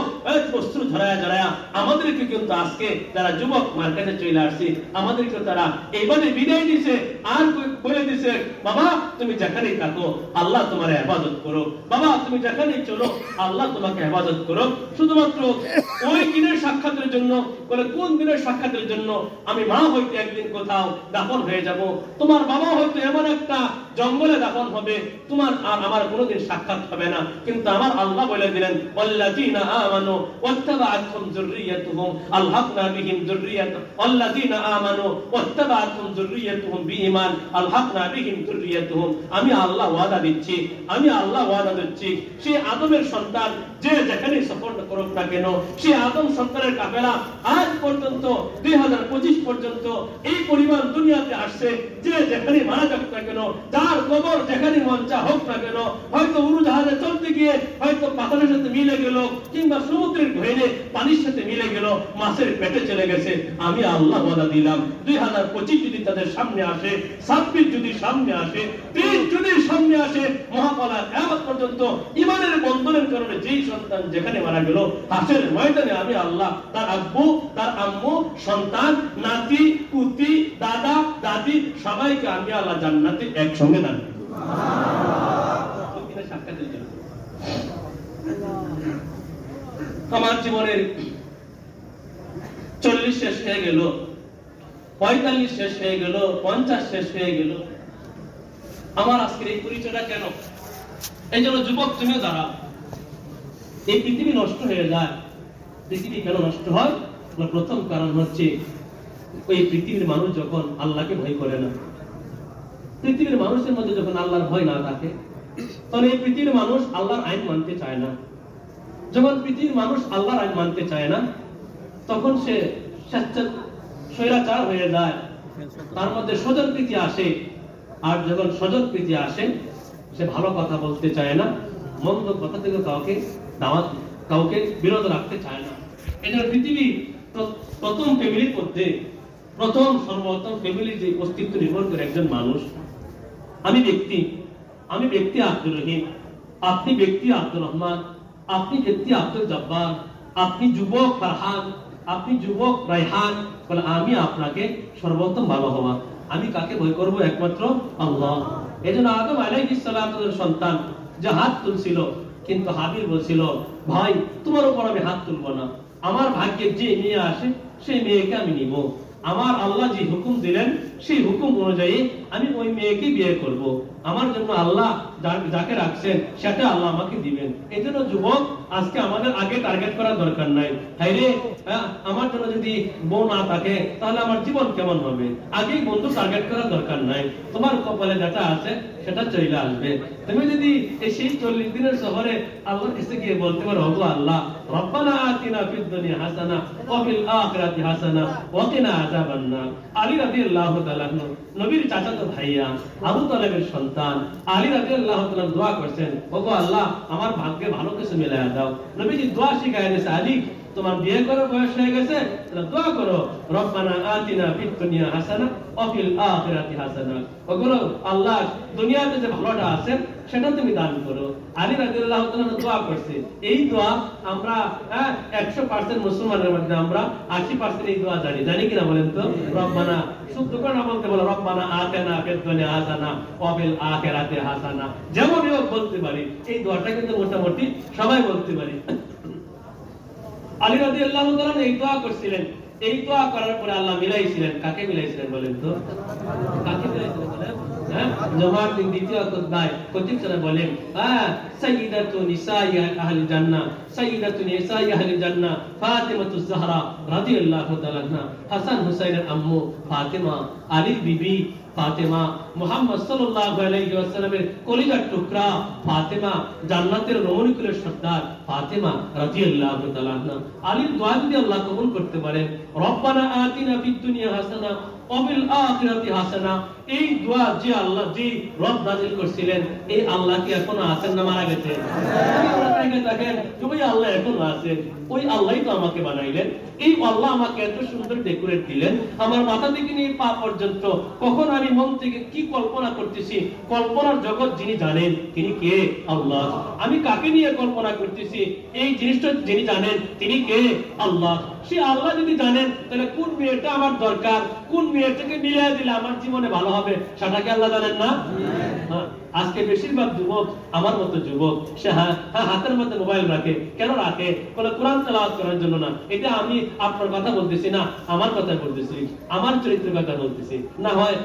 অশ্রু ধরায়া জড়ায়া আমাদেরকে কিন্তু আজকে যারা যুবক মার্কেটে চলে আসছে, আমাদেরকে তারা এইভাবে বিদায় দিছে আর বলে দিছে, বাবা তুমি যেখানেই থাকো আল্লাহ তোমার হেফাজত করো, বাবা তুমি যেখানেই চলো আল্লাহ তোমাকে হেফাজত করো। শুধুমাত্র ওই দিনের সাক্ষাতের জন্য, বলে কোন দিনের সাক্ষাতের জন্য? আমি মা হইতে একদিন কোথাও দাফন হয়ে যাব, তোমার বাবা হইতে এমন একটা জঙ্গলে দাফন হবে, তোমার আর আমার কোনোদিন সাক্ষাৎ হবে না। কিন্তু আমার আল্লাহ বলে দিলেন, ওয়াল্লাযীনা আমানু ওয়াত্তাবাআতহুম যুররিয়াতুহুম আলহাকনা বিহিম যুররিয়াতুহুম, ওয়াল্লাযীনা আমানু ওয়াত্তাবাআতহুম যুররিয়াতুহুম বিঈমান আলহাকনা বিহিম যুররিয়াতুহুম। আমি আল্লাহ ওয়াদা দিচ্ছি, আমি আল্লাহ ওয়াদা দিচ্ছি, সেই আদমের সন্তান যে যেখানে সফর করুক না কেন, সেই আদম সন্তানের কাফেলা আজ পর্যন্ত 2025 পর্যন্ত এই পরিমাণ দুনিয়াতে আসছে, যে যেখানে মারা যাক না কেন, যার কবর যেখানে মঞ্চা হোক না কেন, হয়তো উড়োজাহাজে চলতে গিয়ে হয়তো পাথরের সাথে মিলে গেল, কিংবা সমুদ্রের ঘেরে পানির সাথে মিলে গেল, মাছের পেটে চলে গেছে, আমি আল্লাহ ওয়াদা দিলাম 2025 যদি তাদের সামনে আসে, 26 যদি সামনে আসে, 30 যদি সামনে আসে, মহাকালা কিয়ামত পর্যন্ত ইমানের বন্ধনের কারণে যেই সন্তান যেখানে মারা গেল, হাসরের ময়দানে আমি আল্লাহ তার আব্বু, তার আম্মু, সন্তান, নাতি, পুতি, দাদা, দাদি সবাইকে আমি আল্লাহ জান্নাতে একসঙ্গে দান করব। আমার জীবনের 40 শেষ হয়ে গেল, 45 শেষ হয়ে গেল, 50 শেষ হয়ে গেল, আমার আজকের এই পরিচয়টা কেন? এই জন্য যুবক তুমিও দাঁড়া, এই পৃথিবী নষ্ট হয়ে যায়। পৃথিবী কেন নষ্ট হয়? প্রথম কারণ হচ্ছে ওই পৃথিবীর মানুষ যখন আল্লাহকে ভয় করে না, পৃথিবীর মানুষের মধ্যে যখন আল্লাহর ভয় না থাকে, তখন এই পৃথিবীর মানুষ আল্লাহর আইন মানতে চায় না। যখন পৃথিবীর মানুষ আল্লাহর আইন মানতে চায় না, তখন সে স্বৈরাচার হয়ে যায়, তার মধ্যে স্বজনপ্রীতি আসে। আর যখন স্বজনপ্রীতি আসে, সে ভালো কথা বলতে চায় না, মন্দ কথা থেকে কাউকে বিরত রাখতে চায় না। এই জন্য পৃথিবী প্রথম ফ্যামিলির মধ্যে, প্রথম সর্বপ্রথম ফ্যামিলির যে অস্তিত্ব নির্ভর করে একজন মানুষ। আমি ব্যক্তি আব্দুর রহিম, আপনি ব্যক্তি আব্দুর রহমান, আপনি ব্যক্তি আব্দুল জব্বার, আপনি যুবক ফারহান, আপনি যুবক রায়হান। বলে আমি আপনাকে সর্বোত্তম ভালো হওয়া, আমি কাকে ভয় করব? একমাত্র আল্লাহ। এই জন্য আদম আলাইহিস সালামের সন্তান যে হাত তুলছিল, কিন্তু হাবিল বলছিল, ভাই তোমার উপর আমি হাত তুলব না, আমার ভাগ্যে যে মেয়ে আসে সেই মেয়েকে আমি নিব, আমার আল্লাহ যে হুকুম দিলেন সেই হুকুম অনুযায়ী আমি ওই মেয়েকে বিয়ে করব, আমার জন্য আল্লাহ যাকে রাখছেন সেটা আল্লাহ আমাকে দিবেন। এই জন্য যুবক, আজকে আমাদের আগে টার্গেট করার দরকার নাই, হাই রে আমার জন্য যদি বউ না থাকে তাহলে আমার জীবন কেমন হবে, আগেই বন্ধু টার্গেট করার দরকার নাই। তোমার কপালে যেটা আছে সেটা চলে আসবে। তুমি যদি সেই 40 দিনের শহরে আল্লাহর কাছে গিয়ে বলতে পারো, ওগো আল্লাহ, রব্বানা আতিনা ফিদ দুনিয়া হাসানা ওয়া ফিল আখিরাতি হাসানা ওয়া কিনা আযাবান নার। আলী রাদিয়াল্লাহু তাআলা নবীর চাচাতো ভাইয়া আবু তালেবের সন্তান আলী রাদিয়াল্লাহু তাআলা দোয়া করছেন, ওগো আল্লাহ, আমার ভাগ্যে ভালো কিছু মিলায়া দাও। নবীজি দোয়া শিখায় দিয়েছে, আলী তোমার বিয়ে করার বয়স হয়ে গেছে, তাহলে দোয়া করো রব্বানা আতিনা ফিদ দুনিয়া হাসানা ওয়া ফিল আখিরাতি হাসানা। ওগুলো আল্লাহ দুনিয়াতে যে ভালোটা আছে সেটা তুমি দান করো। আলী রাদিয়াল্লাহু তাআলা দোয়া করছে, এই দোয়া আমরা 100% মুসলমানের মধ্যে আমরা 80% এই দোয়া জানি কিনা বলেন তো? রব্বানা, শুদ্ধ করে না বলতে বলো রব্বানা আতিনা ফিদ দুনিয়া হাসানা ওয়া ফিল আখিরাতি হাসানা, যেমন হোক বলতে পারি। এই দোয়াটা কিন্তু মোটামুটি সবাই বলতে পারি। আলী রাদিয়াল্লাহু তাআলা এই দোয়া করছিলেন। এই দোয়া করার পরে আল্লাহ মিলাইছিলেন, কাকে মিলাইছিলেন বলেন তো? কাকে মিলাইছিলেন বলেন? জমার দিন দ্বিতীয় খুতবায় খতিব সাহেব বলেন, সাইয়্যিদাতু নিসাই আহলি জান্নাহ, সাইয়্যিদাতু নিসাই আহলি জান্নাহ ফাতিমাতুজ জাহরা রাদিয়াল্লাহু তাআলা আনহা, হাসান হুসাইনের আম্মু ফাতিমা, আলীর বিবি ফাতেমা, মুহাম্মদ সাল্লাল্লাহু আলাইহি ওয়াসাল্লামের কলিজার টুকরা ফাতেমা, জান্নাতের রমণীকুলের সর্দার ফাতেমা রাদিয়াল্লাহু তাআলা আনহা। আলীর দোয়া যদি আল্লাহ কবুল করতে পারেন, রব্বানা আতিনা ফিদ দুনিয়া হাসানা ওয়া ফিল আখিরাতি হাসানা, এই দোয়া যে আল্লাহ যে রব নাযিল করছিলেন, এই আল্লাহ কি এখনো আছেন না মারা গেছেন? দেখেন ওই আল্লাহ এখনো আছেন। ওই আল্লাহই তো আমাকে বানাইলেন। এই আল্লাহ আমাকে এত সুন্দর ডেকোরেট দিলেন, আমার মাথা থেকে নিয়ে পা পর্যন্ত কখন আমি মন থেকে কি কল্পনা করতেছি, কল্পনার জগৎ যিনি জানেন তিনি কে? আল্লাহ। আমি কাকে নিয়ে কল্পনা করতেছি এই জিনিসটা যিনি জানেন তিনি কে? আল্লাহ। সে আল্লাহ যদি জানেন, তাহলে কোন মেয়েটা আমার দরকার, কোন মেয়েটাকে মিলিয়ে দিলে আমার জীবনে ভালো হবে, সেটাকে আল্লাহ জানেন না? আজকে বেশিরভাগ যুবক, আমার মতো যুবক, সে হাতের মধ্যে মোবাইল রাখে। কেন রাখে? বলে কোরআন তেলাওয়াত করার জন্য না। এটা আমি আপনার কথা বলতেছি না, আমার কথা বলতেছি, আমার চরিত্রের কথা বলতেছি। না হয়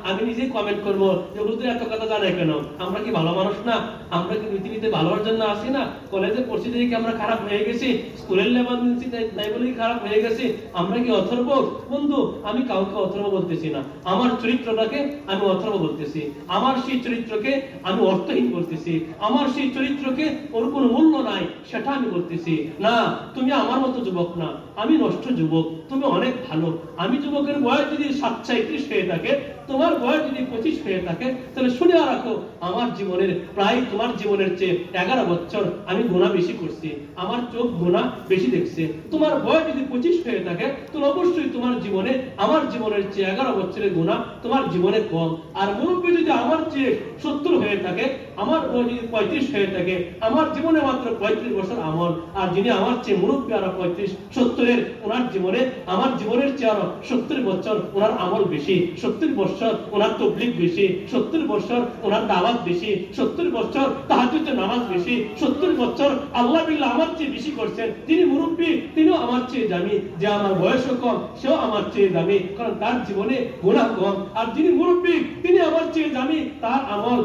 আমি নিজেই কমেন্ট করবো যে হুজুর এত কথা জানে কেন? আমরা কি ভালো মানুষ না? আমরা কি পৃথিবীতে ভালো হওয়ার জন্য আসি না? কলেজে পড়ছি দেখি কি আমরা খারাপ হয়ে গেছি? স্কুলের লেভেল নিচ্ছি তাই বলে খারাপ হয়ে গেছি? আমরা কি অথর্ব? বন্ধু, আমি কাউকে অথর্ব বলতেছি না, আমার চরিত্রটাকে আমি অথর্ব বলতেছি। আমার সেই চরিত্রকে আমি অর্থহীন বলতেছি, আমার সেই চরিত্রকে ওর কোনো মূল্য নাই সেটা আমি বলতেছি না। তুমি আমার মতো যুবক না, আমি নষ্ট যুবক, তুমি অনেক ভালো। আমি যুবকের বয়স যদি 37 হয়ে থাকে, তোমার বয়স যদি 25 হয়ে থাকে, তাহলে শুনে রাখো আমার জীবনের প্রায় তোমার জীবনের চেয়ে 11 বছর আমি গুনাহ বেশি করছি, আমার চোখ গুনাহ বেশি দেখছে। তোমার বয়স যদি 25 হয়ে থাকে, তাহলে অবশ্যই তোমার জীবনে আমার জীবনের চেয়ে 11 বছরের গুনাহ তোমার জীবনে কম। আর মুরব্বী যদি আমার চেয়ে 70 হয়ে থাকে, আমার বয়স যদি 35 হয়ে থাকে, আমার জীবনে মাত্র 35 বছর আমল। আর যিনি আমার চেয়ে মুরব্বী আরো 35-70 ওনার জীবনে আমার জীবনের চেয়ে আরো 70 বছর ওনার আমল বেশি, 70 বছর ওনার তাবলীগ বেশি, 70 বছর ওনার দাওয়াত বেশি, 70 বছর তাহাজ্জুদের নামাজ বেশি, 70 বছর আল্লাহ বিল্লাহ আমার চেয়ে বেশি করছেন। তিনি মুরব্বী, তিনিও আমার চেয়ে দামি। যে আমার বয়সও কম, সেও আমার চেয়ে দামি, কারণ তার জীবনে গুনাহ কম। আর যিনি মুরব্বী, তিনি আমার চেয়ে দামি, তার আমল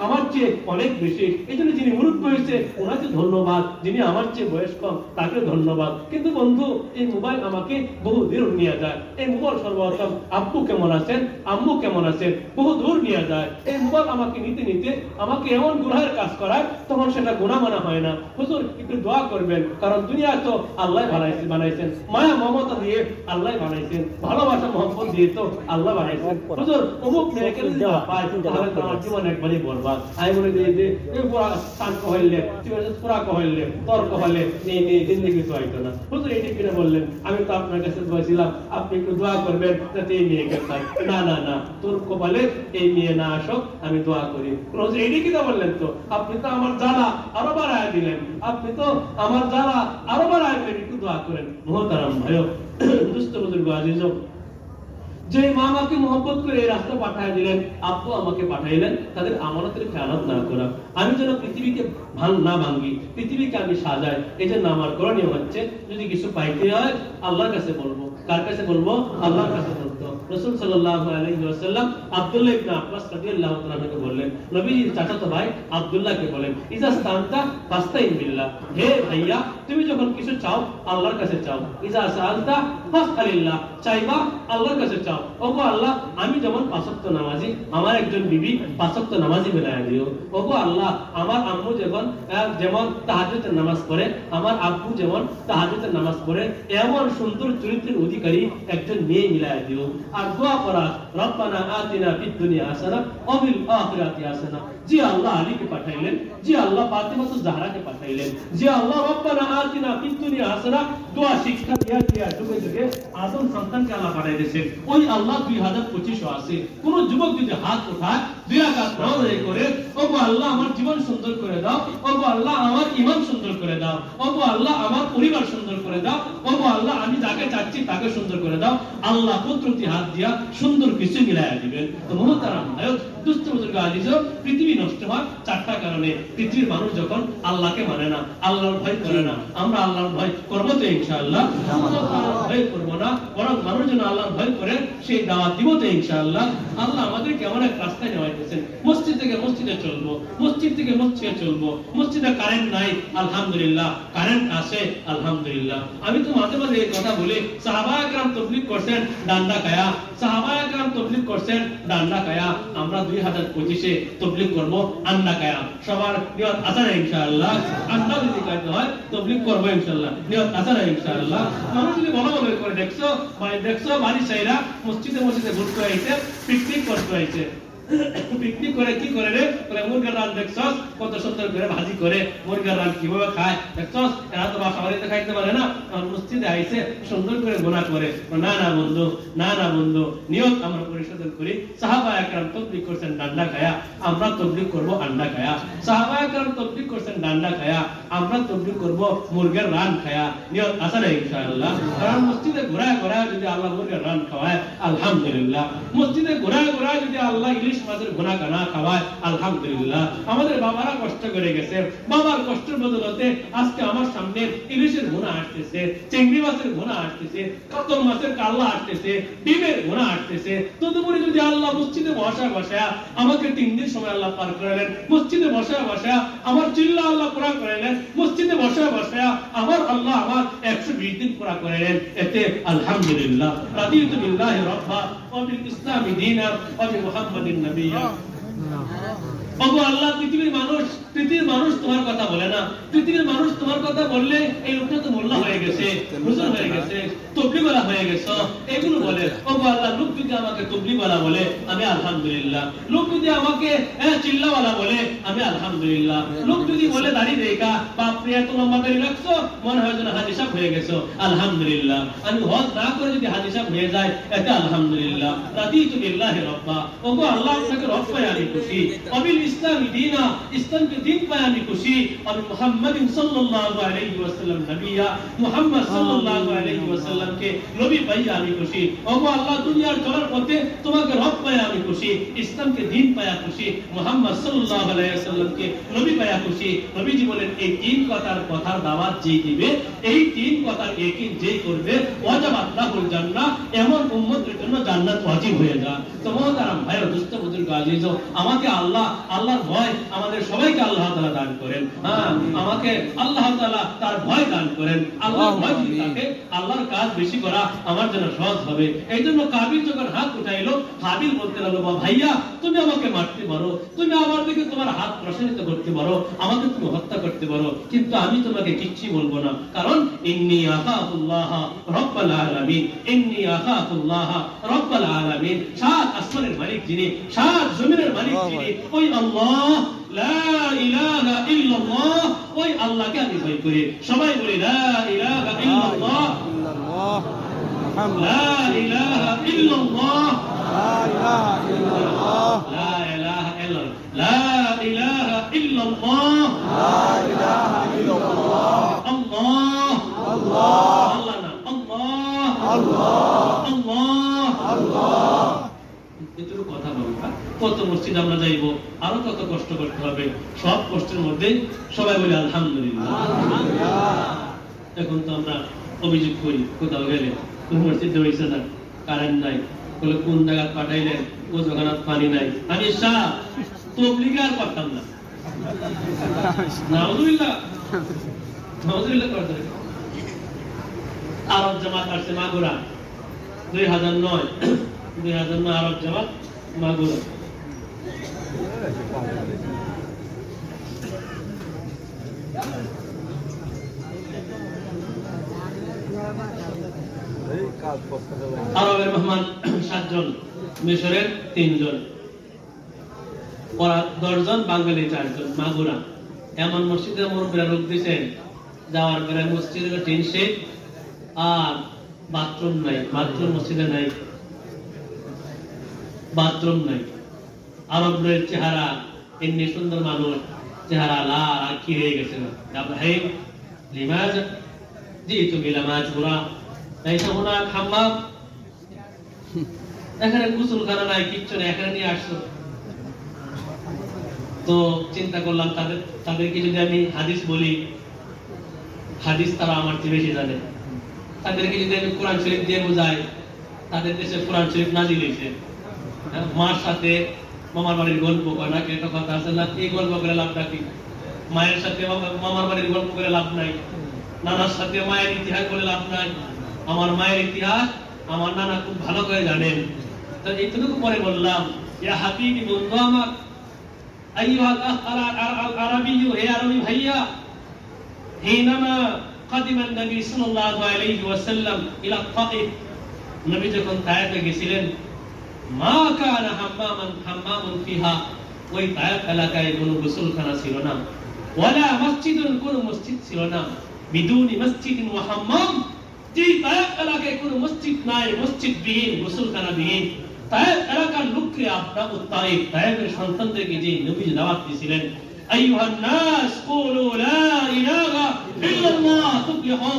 আমার চেয়ে অনেক বেশি। এই জন্য যিনি মুরব্বী হয়েছে ওনাকে ধন্যবাদ, যিনি আমার চেয়ে বয়স কম তাকে ধন্যবাদ। কিন্তু বন্ধু, এই মোবাইল আমাকে বহু দূর নিয়ে যায়। এই মোবাইল সর্বপ্রথম আব্বু কেমন আছেন, আম্মু কেমন আছেন, বহু দূর নিয়ে যায়। এই মোবাইল আমাকে নিতে নিতে আমাকে এমন গুনাহের কাজ করায়, তখন সেটা গুনাহ মানা হয় না। হুজুর একটু দোয়া করবেন, কারণ দুনিয়া তো আল্লাহ বানাইছেন, মায়া মমতা দিয়ে আল্লাহ বানাইছেন, ভালোবাসা মহব্বত দিয়ে তো আল্লাহ বানাইছেন। হুজুর অমুক মেয়েকে যদি না পায়, তাহলে আমার জীবন একবারই বরবাদ। আমি বলে দিই যে পুরা শান্ত হইলে, পুরা কহইলে, তর্ক হলে এই জিন্দগি তো হইতো না। হুজুর এটি কিনে বললেন, আমি তো আপনার কাছে বলছিলাম আপনি একটু দোয়া করবেন যাতে এই মেয়েকে পাই। না না না, তোর কপালে এই মেয়ে না আসুক, আমি দোয়া করি। হুজুর এটি কিনা বললেন তো, আপনি তো আমার জ্বালা আরো বাড়ায় দিলেন, আপনি তো আমার জ্বালা আরো বাড়ায় দিলেন, একটু দোয়া করেন। মোহতারাম ভাইও, দুস্থ বুজুর্গ আজিজ, যে মা আমাকে মহব্বত করে এই রাস্তা পাঠিয়ে দিলেন, আব্বু আমাকে পাঠাইলেন, তাদের আমানতের খেয়ানত না করা। আমি যেন পৃথিবীকে না ভাঙ্গি, পৃথিবীকে আমি সাজাই। এই জন্য আমার করণীয় হচ্ছে, যদি কিছু পাইতে হয় আল্লাহর কাছে বলবো। কার কাছে বলবো? আল্লাহর কাছে বলতো। রাসূল সাল্লাল্লাহু আলাইহি ওয়াসাল্লাম আব্দুল্লাহ ইবনে আব্বাস রাদিয়াল্লাহু তাআলা আনহুকে বললেন, নবীজির চাচাতো ভাই আব্দুল্লাহকে বলেন, ইজা সাআলতা ফাস্তাইন বিল্লাহ, হে ভাইয়া তুমি যখন কিছু চাও আল্লাহর কাছে চাও। ইজা সাআলতা ফাসআলিল্লাহ, চাইবা আল্লাহর কাছে চাও। ওগো আল্লাহ, আমি যেমন 5 ওয়াক্ত নামাজি, আমার একজন বিবি 5 ওয়াক্ত নামাজি বানায় দিও। ওগো আল্লাহ, আমার আম্মু যেমন তাহাজ্জুদের নামাজ পড়ে, আমার আব্বু যেমন তাহাজ্জুদের নামাজ পড়ে, এমন সুন্দর চরিত্রের অধিকারী একজন মেয়ে মিলায় দিও। আর দোয়া করা, রব্বানা আতিনা ফিদ দুনিয়া হাসানা ওয়া ফিল আখিরাতি হাসানা। জি আল্লাহ আলীকে পাঠাইলেন, জি আল্লাহ ফাতিমাতুজ জাহরাকে পাঠাইলেন, জি আল্লাহ রব্বানা আতিনা ফিদ দুনিয়া হাসানা দোয়া শিক্ষা দিয়া যুগে যুগে আদম সন্তানকে আল্লাহ পাঠাইতেছেন। ওই আল্লাহ 2025 আছে। কোন যুবক যদি হাত উঠায়, 2 রাকাত নামাজ করে, ওগো আল্লাহ আমার জীবন সুন্দর করে দাও, ওগো আল্লাহ আমার ঈমান সুন্দর করে দাও, ওগো আল্লাহ আমার পরিবার সুন্দর করে দাও, ওগো আল্লাহ আমি যাকে চাচ্ছি তাকে সুন্দর করে দাও, আল্লাহ প্রতি হাত দিয়া সুন্দর কিছু মিলাইয়া দিবেন। তো মুহতারাম ভাইও, দুস্থ বুজুর্গ আজিজ, পৃথিবী নষ্ট হয় 4টা কারণে। পৃথিবীর মানুষ যখন আল্লাহকে মানে না, আল্লাহর ভয় করে না। আমরা আল্লাহর ভয় করবো তো ইনশাআল্লাহ? ভয় করবো না, বরং মানুষ যেন আল্লাহর ভয় করে সেই দাওয়াত দিব তো ইনশাআল্লাহ। আল্লাহ আমাদের কেমন এক রাস্তায় নেওয়াইতেছেন। মসজিদ থেকে মসজিদে চলবো, মসজিদ থেকে মসজিদে চলবো। মসজিদে কারেন্ট নাই, আলহামদুলিল্লাহ। কারেন্ট আসে, আলহামদুলিল্লাহ। আমি তো মাঝে মাঝে এই কথা বলি, সাহাবায়ে কেরাম তাবলীগ করছেন ডান্ডা খায়া, সাহাবায়ে কেরাম তাবলীগ করছেন ডান্ডা খায়া। আমরা 2025-এ তাবলীগ করব আন্ডা খায়া। সবার নিয়ত আছে না ইনশাআল্লাহ? আন্ডা যদি খাইতে হয় তাবলীগ করব ইনশাআল্লাহ, নিয়ত আছে না ইনশাআল্লাহ? মানুষ যদি বলা বলে করে দেখছো বাড়ি সাইরা মসজিদে মসজিদে ঘুরতে আইছে, পিকনিক করতে আইছে। পিকনিক করে কি করে রে? বলে মুরগির রান দেখছস কত সুন্দর করে ভাজি করে, মুরগির রান কিভাবে খায় দেখছস? এরা তো বাসা বাড়িতে খাইতে পারে না, মসজিদে আইছে সুন্দর করে গুনাহ করে। না না বন্ধু, না না বন্ধু, নিয়ত আমরা পরিশোধন করি। সাহাবায়ে কেরাম তাবলীগ করছেন ডান্ডা খায়া, আমরা তাবলীগ করব আন্ডা খায়া। সাহাবায়ে কেরাম তাবলীগ করছেন ডান্ডা খায়া, আমরা তাবলীগ করব মুরগির রান খায়া। নিয়ত আছে না ইনশাআল্লাহ? কারণ মসজিদে ঘোরায় ঘোরায় যদি আল্লাহ মুরগির রান খাওয়ায়, আলহামদুলিল্লাহ। মসজিদে ঘোরায় ঘোরায় যদি আল্লাহ ইলিশ মাছের গুনাহ কানা খাওয়ায়, আলহামদুলিল্লাহ। আমাদের বাবারা কষ্ট করে গেছে, বাবার কষ্টের বদলতে আজকে আমার সামনে ইলিশের গুনাহ আসতেছে, চিংড়ি মাছের গুনাহ আসতেছে, কাতল মাছের কাল্লা আসতেছে, ডিমের গুনাহ আসতেছে। তদুপরি যদি আল্লাহ মসজিদে বসা আমাকে 3 দিন সময় আল্লাহ পার করালেন, মসজিদে বসা আমার চিল্লা আল্লাহ পুরা করালেন, মসজিদে বসা আমার আল্লাহ আমার 120 দিন পুরা করালেন, এতে আলহামদুলিল্লাহ। রাদিতু বিল্লাহি রাব্বা ওয়া বিল ইসলামি দীনা ওয়া বি মুহাম্মাদিন নাবিয়্যা। ওগো আল্লাহ, পৃথিবীর মানুষ তোমার কথা বলে না। পৃথিবীর মানুষ তোমার কথা বললে এই লোকটা তো মোল্লা হয়ে গেছে, হুজুর হয়ে গেছে, তবলিগওয়ালা হয়ে গেছে, এগুলো বলে। ওগো আল্লাহ, লোক যদি আমাকে তবলিগওয়ালা বলে, আমি আলহামদুলিল্লাহ। লোক যদি আমাকে চিল্লাওয়ালা বলে, আমি আলহামদুলিল্লাহ। লোক যদি বলে দাড়ি দেখা, বাপরে এত লম্বা দাড়ি রাখছো, মনে হয় যেন হাজী সাহেব হয়ে গেছো, আলহামদুলিল্লাহ। আমি হজ না করে যদি হাজী সাহেব হয়ে যায়, এতে আলহামদুলিল্লাহ। রাদিতু বিল্লাহি রাব্বা। ওগো আল্লাহ, আপনাকে রব পায় আমি খুশি। অবিল ইসলামি দীনা, ইসলামকে দিন পায় আমি খুশি। আমি মুহাম্মাদিন সাল্লাল্লাহু আলাইহি ওয়াসাল্লাম নবিয়া, মুহাম্মদ সাল্লাল্লাহু আলাইহি ওয়াসাল্লামকে নবী পাই আমি খুশি। ওগো আল্লাহ, দুনিয়ার চলার পথে তোমাকে রব পায় আমি খুশি, ইসলামকে দিন পায় খুশি, মুহাম্মদ সাল্লাল্লাহু আলাইহি ওয়াসাল্লামকে নবী পায় খুশি। নবীজি বলেন, এই 3 কথার দাওয়াত যেই দিবে, এই 3 কথার ইয়াকিন যেই করবে, ওয়াজাবাত লাহুল জান্নাহ, এমন উম্মতের জন্য জান্নাত ওয়াজিব হয়ে যায়। তো মুহতারাম ভাইরা, দুস্থ বুজুর্গ আজিজ, আমাকে আল্লাহর ভয় আমাদের সবাইকে আল্লাহ তাআলা দান করেন। হ্যাঁ, আমাকে আল্লাহ তাআলা তার ভয় দান করেন। আল্লাহর ভয় যদি থাকে, আল্লাহর কাজ বেশি করা আমার জন্য সহজ হবে। এই জন্য কাবিল যখন হাত উঠাইলো, হাবিল বলতে লাগলো, ভাইয়া তুমি আমাকে মারতে পারো, তুমি আমার দিকে তোমার হাত প্রসারিত করতে পারো, আমাকে তুমি হত্যা করতে পারো, কিন্তু আমি তোমাকে কিচ্ছু বলবো না। কারণ ইন্নী আখাফুল্লাহ রাব্বাল আলামিন, ইন্নী আখাফুল্লাহ রাব্বাল আলামিন। 7 আসমানের মালিক যিনি, 7 জমিনের মালিক যিনি, ওই আল্লাহ, লা ইলাহা ইল্লাল্লাহ, ওই আল্লাহকে আমি ভয় করি। সবাই বলি লা ইলাহা ইল্লাল্লাহ, লা ইলাহা ইল্লাল্লাহ, লা ইলাহা ইল্লাল্লাহ, লা ইলাহা ইল্লাল্লাহ, লা ইলাহা ইল্লাল্লাহ, লা ইলাহা ইল্লাল্লাহ। আল্লাহ আল্লাহ, আল্লাহ না, আল্লাহ আল্লাহ, আল্লাহ আল্লাহ। এতটুকু কথা বলবা, কত মসজিদ আমরা যাইবো, আরো কত কষ্ট করতে হবে। সব কষ্টের মধ্যে সবাই বলে আলহামদুলিল্লাহ। এখন তো আমরা অভিযোগ করি, কোথাও গেলে মসজিদে হয়েছে না, কারেন্ট নাই, বলে কোন জায়গা পাঠাইলেন, ওখানে পানি নাই। আমি তবলিগ আর করতাম না, নাউযুবিল্লাহ নাউযুবিল্লাহ করতে। আরব জামাত আসছে মাগুরা 2009 আরব জামাত মাগুরা। আরবের মেহমান 7 জন, মিশরের 3 জন, 10 জন, বাঙালি 4 জন। মাগুরা এমন মসজিদের মুরব্বীরা রূপ দিয়েছেন, যাওয়ার পরে মসজিদের টিন শেড আর বাথরুম নাই, বাথরুম মসজিদে নাই, বাথরুম নাই। আরবের চেহারা এমনি সুন্দর মানুষ, চেহারা লাল আর কি হয়ে গেছে না। ইব্রাহিম লিমাজা জিতু বিলা মাজুরা, লাইসা হুনাক হাম্মাম, এখানে গোসলখানা নাই, কিচ্ছু নেই, এখানে নিয়ে আসছো। তো চিন্তা করলাম তাদেরকে যদি আমি হাদিস বলি, হাদিস তারা আমার চেয়ে বেশি জানে। তাদেরকে যদি আমি কোরআন শরীফ দিয়ে বোঝাই, তাদের দেশে কোরআন শরীফ নাজিল হয়েছে। মার সাথে মামার বাড়ির গল্প কয় না, একটা কথা আছে না, এই গল্প করে লাভটা কি? মায়ের সাথে মামার বাড়ির গল্প করে লাভ নাই, নানার সাথে মায়ের ইতিহাস বলে লাভ নাই। আমার মায়ের ইতিহাস আমার নানা খুব ভালো করে জানেন। তো এইটুকু পরে বললাম, ইয়া হাবিবি, বন্ধু আমার, আইয়ুহাল আরাবী, হে আরবী ভাইয়া, হিনামা কাদিমান নবী সাল্লাল্লাহু আলাইহি ওয়াসাল্লাম ইলা তাইফ, নবী যখন তায়েফে গেছিলেন, মা কানা হাম্মামুন ফিহা, ওই তায়েফ এলাকায় কোনো গোসলখানা ছিল না, ওয়ালা মসজিদুন, কোনো মসজিদ ছিল না, বিদুনি মসজিদিন ওয়া হাম্মাম, যে তায়েফ এলাকায় কোনো মসজিদ নাই, মসজিদ বিহীন, গোসলখানা বিহীন। তায়েফ এলাকার লোককে আপনার তায়েফ, তায়েফের সন্তানদেরকে যে নবী দাওয়াত দিয়েছিলেন, আইয়ুহান নাস কুলু লা ইলাহা ইল্লাল্লাহ তুফলিহু,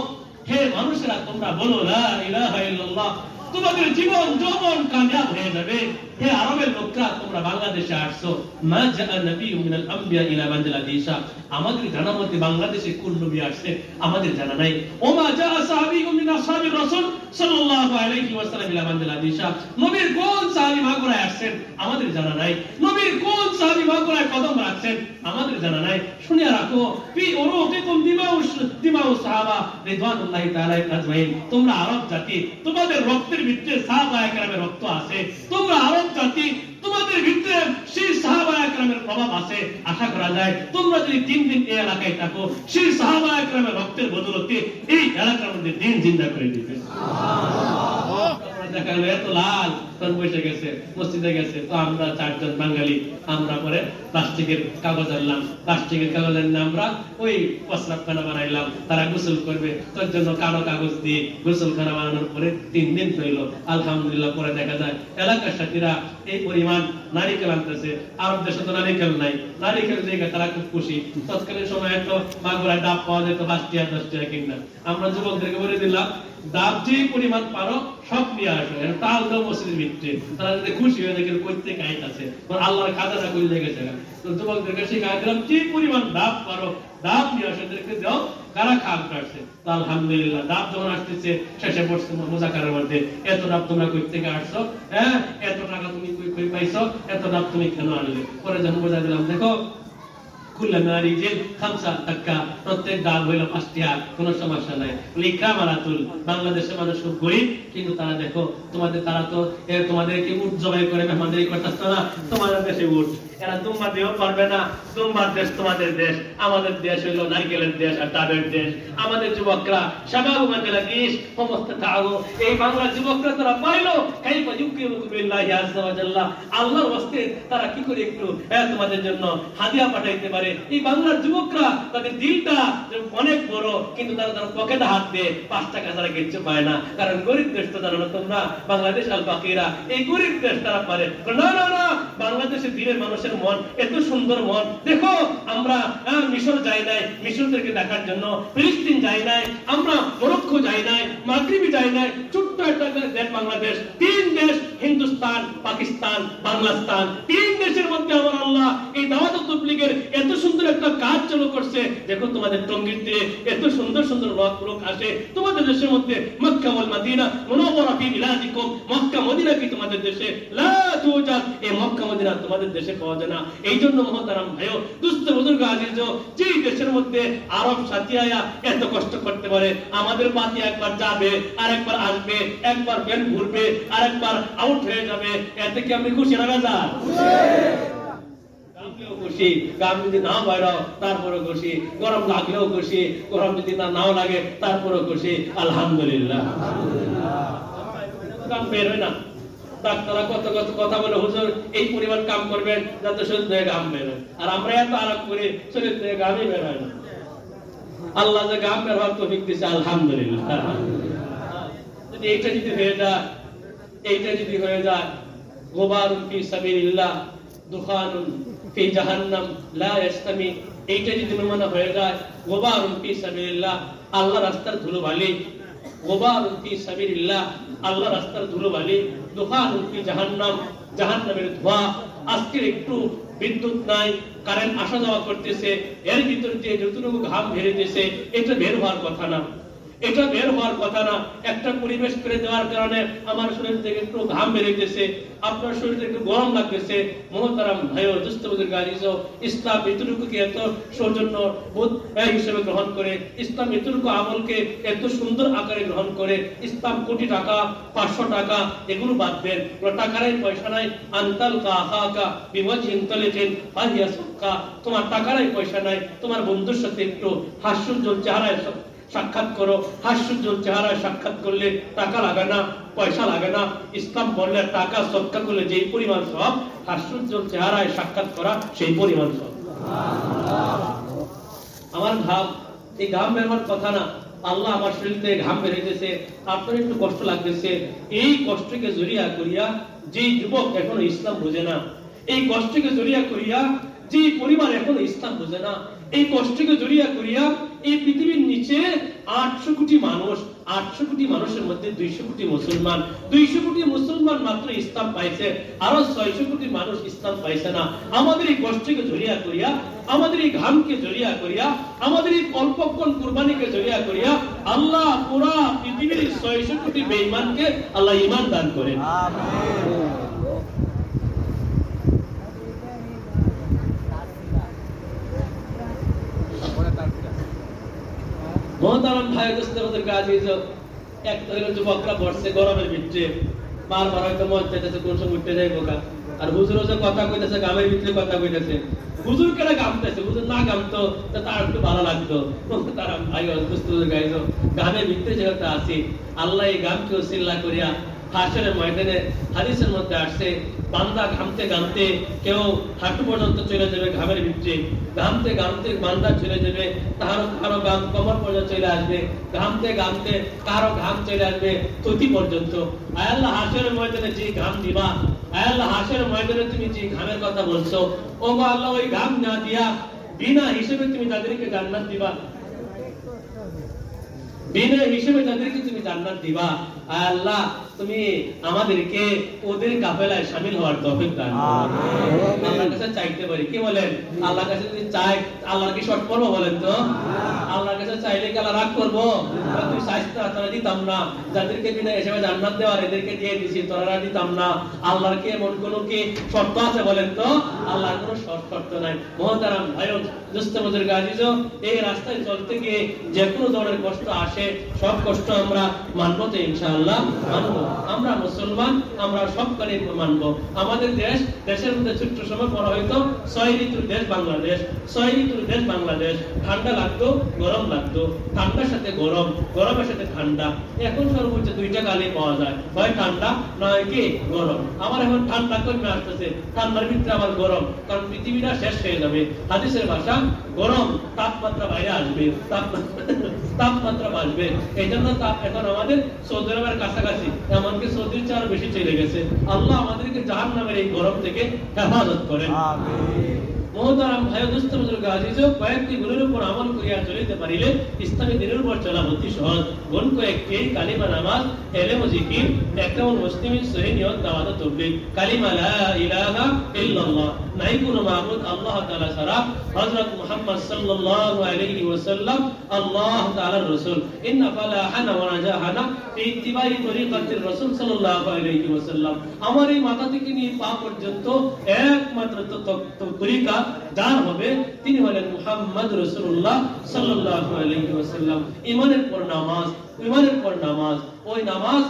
হে মানুষেরা তোমরা বলো লা ইলাহা ইল্লাল্লাহ, তোমাদের জীবন যৌবন কামিয়াব হয়ে যাবে। হে আরবের লোকরা, তোমরা বাংলাদেশে আসছো, মা জাআ নবিয়্যুম মিনাল আমবিয়া ইলা বাংলাদেশা, আমাদের জানা মতে বাংলাদেশে কোন নবী আসছে আমাদের জানা নাই। ওমা জাআ সাহাবিয়্যুম মিন আসহাবির রাসূল সাল্লাল্লাহু আলাইহি ওয়াসাল্লাম ইলা বাংলাদেশা, নবীর কোন সাহাবী মাগুরায় আসছেন আমাদের জানা নাই। নবীর কোন সাহাবী মাগুরায় কদম রাখছেন আমাদের জানা নাই। শুনে রাখো, ফি উরুকিকুম দিমাউ সাহাবা রিদওয়ানুল্লাহি তাআলা আজমাইন, তোমরা আরব জাতি, তোমাদের রক্তের ভিতরে সাহাবায়ে কেরামের রক্ত আছে। তোমরা আরব জাতি, তোমাদের ভিতরে সেই সাহাবায়ে কেরামের প্রভাব আছে। আশা করা যায় তোমরা যদি 3 দিন এই এলাকায় থাকো, সেই সাহাবায়ে কেরামের রক্তের বদৌলতে এই এলাকার মধ্যে দিন জিন্দা করে দিবে। সুবহানাল্লাহ। দেখা গেল এত লাল তখন বসে গেছে, মসজিদে গেছে। তো আমরা 4 জন বাঙালি, আমরা পরে প্লাস্টিকের কাগজ আনলাম, প্লাস্টিকের কাগজ এনে আমরা ওই প্রস্রাবখানা বানাইলাম। তারা গোসল করবে, তার জন্য কালো কাগজ দিয়ে গোসলখানা বানানোর পরে 3 দিন হইল, আলহামদুলিল্লাহ। পরে দেখা যায় এলাকার সাথীরা এই পরিমাণ নারিকেল আনতেছে। আরব দেশে তো নারিকেল নাই, নারিকেল জায়গায় তারা খুব খুশি। তৎকালীন সময় তো মাগুরায় ডাব পাওয়া যেত 5 টাকা 10 টাকা কিনা। আমরা যুবকদেরকে বলে দিলাম, ডাব যে পরিমাণ পারো সব নিয়ে আসো, তাল দাও মসজিদের ভিতরে। তারা যদি খুশি হয়ে দেখেন কইতে কাহিত আছে, আল্লাহর খাজানা করে লেগেছে। তো যুবকদেরকে শিখাই দিলাম, যে পরিমাণ ডাব পারো ডাব নিয়ে আসো, এদেরকে দাও, কারা খাম কাটছে। তো আলহামদুলিল্লাহ ডাব যখন আসতেছে, শেষে পড়ছে মুজাকারের মধ্যে, এত ডাব তোমরা কই থেকে আসছো, হ্যাঁ এত টাকা তুমি কই পাইছো, এত ডাব তুমি কেন আনলে। পরে যখন বোঝা দিলাম, দেখো প্রত্যেক ডাব হইল 5 টাকা, কোন সমস্যা নাই। বাংলাদেশের মানুষ খুব গরিব, কিন্তু তারা দেখো তোমাদের, তারা তো তোমাদেরকে উট জবাই করে মেহমানদারি করতেছ না, তোমাদের দেশে উট। এরা দুম্বা দিয়েও পারবে না, দুম্বার দেশ তোমাদের দেশ, আমাদের দেশ হইল নারকেলের দেশ আর ডাবের দেশ। আমাদের যুবকরা শাবাবু মানজালা দেশ সমস্ত থাকো, এই বাংলার যুবকরা তারা পাইলো কাইফা ইউকিরুকুম বিল্লাহি আযজা ওয়া জাল্লা, আল্লাহর ওয়াস্তে তারা কি করে একটু তোমাদের জন্য হাদিয়া পাঠাইতে পারে। এই বাংলার যুবকরা তাদের দিলটা অনেক বড়, কিন্তু তারা তার পকেটে হাত দিয়ে 5 টাকা ছাড়া কিচ্ছু পায় না। কারণ গরিব দেশ তো জানো না তোমরা, বাংলাদেশ আল বাকিরা, এই গরিব দেশ তারা পারে না। না না, বাংলাদেশের দিনের মানুষের মন এত সুন্দর মন। দেখো আমরা মিশর যাই নাই মিশরদেরকে দেখার জন্য, ফিলিস্তিন যাই নাই, আমরা মরক্কো যাই নাই, মাগরিবি যাই নাই, ছোট্ট একটা দেশ বাংলাদেশ, 3 দেশ হিন্দুস্তান, পাকিস্তান, বাংলাদেশ, তিন দেশের মধ্যে আমার আল্লাহ এই দাওয়াত ও তাবলীগের এত সুন্দর একটা কাজ চালু করছে। দেখো তোমাদের টঙ্গীতে এত সুন্দর সুন্দর লোক আসে তোমাদের দেশের মধ্যে। মক্কা ওয়াল মদিনা মুনাওয়ারা ফি বিলাদিকুম, মক্কা মদিনা কি তোমাদের দেশে? লা তুজাদ, এই মক্কা মদিনা তোমাদের দেশে পাওয়া যায় না। এই জন্য মহতারাম ভাইও, দুস্থ বুজুর্গ আজিজ, যে দেশের মধ্যে আরব সাথী আয়া এত কষ্ট করতে পারে, আমাদের পাতি একবার যাবে আর একবার আসবে, একবার বেল ঘুরবে আর একবার আউট হয়ে যাবে, এতে কি আপনি খুশি না বেজা? খুশি। গাম যদি না বাইরাও তারপরে খুশি, গরম লাগলেও খুশি, গরম যদি নাও লাগে তারপরে খুশি। আলহামদুলিল্লাহ। কাম বের হয় না, ডাক্তাররা কত কত কথা বলে, হুজুর এই পরিমাণ কাম করবেন যাতে শরীর থেকে ঘাম বের হয়, আর আমরা এত আরাম করি শরীর থেকে ঘামই বের হয় না। আল্লাহ যে ঘাম বের হওয়ার তৌফিক দিয়েছে, আলহামদুলিল্লাহ। যদি এইটা যদি হয়ে যায়, এইটা যদি হয়ে যায়, গুবারুন ফি সাবিলিল্লাহ দুখানুন ফি জাহান্নাম লা ইস্তামি, এইটা যদি মনে হয়ে যায়, গুবারুন ফি সাবিলিল্লাহ আল্লাহ রাস্তার ধুলোবালি, গুবারুন ফি সাবিলিল্লাহ আল্লাহ রাস্তার ধুলোবালি, দুখানুন ফি জাহান্নাম জাহান্নামের ধোঁয়া। আজকের একটু বিদ্যুৎ নাই, কারেন্ট আসা যাওয়া করতেছে, এর ভিতর দিয়ে যতটুকু ঘাম বেরিয়েছে এটা বের হওয়ার কথা না, এটা বের হওয়ার কথা না। একটা পরিবেশ করে দেওয়ার কারণে আমার শরীর থেকে একটু ঘাম বেরিয়েছে, আপনার শরীর থেকে একটু গরম লাগতেছে। মহতারাম ভাইও, দুস্থ বুজুর্গ আজিজ, ইসলাম এতটুকুকে এত সৌজন্য বোধ হিসেবে গ্রহণ করে, ইসলাম এতটুকু আমলকে এত সুন্দর আকারে গ্রহণ করে। ইসলাম কোটি টাকা, 500 টাকা এগুলো বাদ দেন, টাকা নাই পয়সা নাই, আনতাল কাহাকা বিওয়াজহিন তালিজিন ফাহিয়া সাদকা, তোমার টাকা নাই পয়সা নাই, তোমার বন্ধুর সাথে একটু হাস্যোজ্জ্বল চেহারায় সাক্ষাৎ করো। হাস্যোজ্জ্বল চেহারায় সাক্ষাৎ করলে টাকা লাগে না, পয়সা লাগে না। ইসলাম বললে টাকা সদকা করলে যেই পরিমাণ সব, হাস্যোজ্জ্বল চেহারায় সাক্ষাৎ করা সেই পরিমাণ সব। আমার ঘাম, এই ঘাম বের হওয়ার কথা না, আল্লাহ আমার শরীর থেকে ঘাম বেরিয়েছে, আপনার একটু কষ্ট লাগতেছে, এই কষ্টকে জড়িয়া করিয়া যে যুবক এখনো ইসলাম বোঝে না, এই কষ্টকে জড়িয়া করিয়া যে পরিবার এখনো ইসলাম বোঝে না, এই কষ্টকে জড়িয়া করিয়া এই পৃথিবীর নিচে 800 কোটি মানুষ, 800 কোটি মানুষের মধ্যে 200 কোটি মুসলমান, 200 কোটি মুসলমান মাত্র ইসলাম পাইছে, আরো 600 কোটি মানুষ ইসলাম পাইছে না। আমাদের এই কষ্টকে জড়িয়া করিয়া, আমাদের এই ঘামকে জড়িয়া করিয়া, আমাদের এই অল্পক্ষণ কুরবানিকে জড়িয়া করিয়া আল্লাহ পুরা পৃথিবীর 600 কোটি বেঈমানকে আল্লাহ ঈমান দান করেন। আমিন। মহতারাম ভাই, দোস্তদের কাজে এক হইল যুবকরা বসছে গরমের ভিতরে, বারবার হয়তো মন চাইতেছে কোন সময় উঠতে যাই বোকা, আর হুজুরও যে কথা কইতেছে গামের ভিতরে কথা কইতেছে, হুজুর কেন গামতেছে, হুজুর না গামতো তার একটু ভালো লাগতো। তারা ভাই দোস্তদের গাইজ গামের ভিতরে যেহেতু আছি, আল্লাহ এই গামকে ওসিলা করিয়া হাসরের ময়দানে হাদিসের মধ্যে আসছে, বান্দা ঘামতে ঘামতে কেউ হাঁটু পর্যন্ত চলে যাবে ঘামের ভিতরে, ঘামতে ঘামতে বান্দা চলে যাবে, কারো ঘাম কমর পর্যন্ত চলে আসবে, ঘামতে ঘামতে কারো ঘাম চলে আসবে থুতি পর্যন্ত। আয় আল্লাহ হাসরের ময়দানে যে ঘাম দিবা, আয় আল্লাহ হাসরের ময়দানে তুমি যে ঘামের কথা বলছো, ও গো আল্লাহ ওই ঘাম না দিয়া বিনা হিসেবে তুমি তাদেরকে জান্নাত দিবা, বিনা হিসেবে তাদেরকে তুমি জান্নাত দিবা। আয় আল্লাহ তুমি আমাদেরকে ওদের কাফেলায় শামিল হওয়ার তৌফিক দান করো। আল্লাহর কাছে চাইতে পারি, কি বলেন? আল্লাহর কাছে যদি চাই, আল্লাহর কি শর্ট করবো বলেন তো? আল্লাহর কাছে চাইলে কি আল্লাহ রাগ করবো? তুই চাইতে তোরা দিতাম না, যাদেরকে বিনা হিসেবে জান্নাত দেওয়ার এদেরকে দিয়ে দিছি, তোরা দিতাম না। আল্লাহর কি এমন কোনো কি শর্ত আছে বলেন তো? আল্লাহর কোনো শর্ত নাই। মহতারাম ভাইও, দোস্ত বুজুর্গ আজিজ, এই রাস্তায় চলতে গিয়ে যে কোনো ধরনের কষ্ট আসে, সব কষ্ট আমরা মানবো তো ইনশাআল্লাহ মানবো। আমরা মুসলমান, আমরা সব করে মানবো। আমাদের দেশের মধ্যে ছোট্ট সময় পড়া হয়তো 6 ঋতুর দেশ বাংলাদেশ, 6 ঋতুর দেশ বাংলাদেশ। ঠান্ডা লাগতো, গরম লাগতো, ঠান্ডার সাথে গরম, গরমের সাথে ঠান্ডা। এখন সর্বোচ্চ 2টা কালে পাওয়া যায়, হয় ঠান্ডা নয় কি গরম। আমার এখন ঠান্ডা কমে আসতেছে, ঠান্ডার ভিতরে আবার গরম, কারণ পৃথিবীটা শেষ হয়ে যাবে। হাদিসের ভাষা গরম, তাপমাত্রা বাইরে আসবে, তাপমাত্রা বাড়বে। এই জন্য তাপ এখন আমাদের সৌদি আরবের কাছাকাছি, এমনকি সৌদির চেয়ে আরো বেশি চলে গেছে। আল্লাহ আমাদেরকে জাহান্নামের এই গরম থেকে হেফাজত করেন। মহতারাম ভাই দোস্ত বুজুর্গ আজিজ, কয়েকটি গুণের উপর আমল করিয়া চলিতে পারিলে ইসলামী দিনের উপর চলা অতি সহজ। গুণ কয়েকটি: কালিমা, নামাজ, ইলম ও জিকির, ইকরামুল মুসলিমিন, সহিহ নিয়ত, দাওয়াত ও তাবলীগ। কালিমা লা ইলাহা ইল্লাল্লাহ, নাই কোনো মাবুদ আল্লাহ তাআলা ছাড়া, হযরত মুহাম্মদ সাল্লাল্লাহু আলাইহি ওয়াসাল্লাম আল্লাহ তাআলার রাসূল। ইন্না ফালাহানা ওয়া নাজাহানা ফি ইত্তিবাই তরিকাতির রাসূল সাল্লাল্লাহু আলাইহি ওয়াসাল্লাম। আমার এই মাথা থেকে নিয়ে পা পর্যন্ত একমাত্র তরিকা যার হবে তিনি হলেন মুহাম্মদ রাসূলুল্লাহ সাল্লাল্লাহু আলাইহি ওয়াসাল্লাম। ঈমানের পর নামাজ, ঈমানের পর নামাজ, ওই নামাজ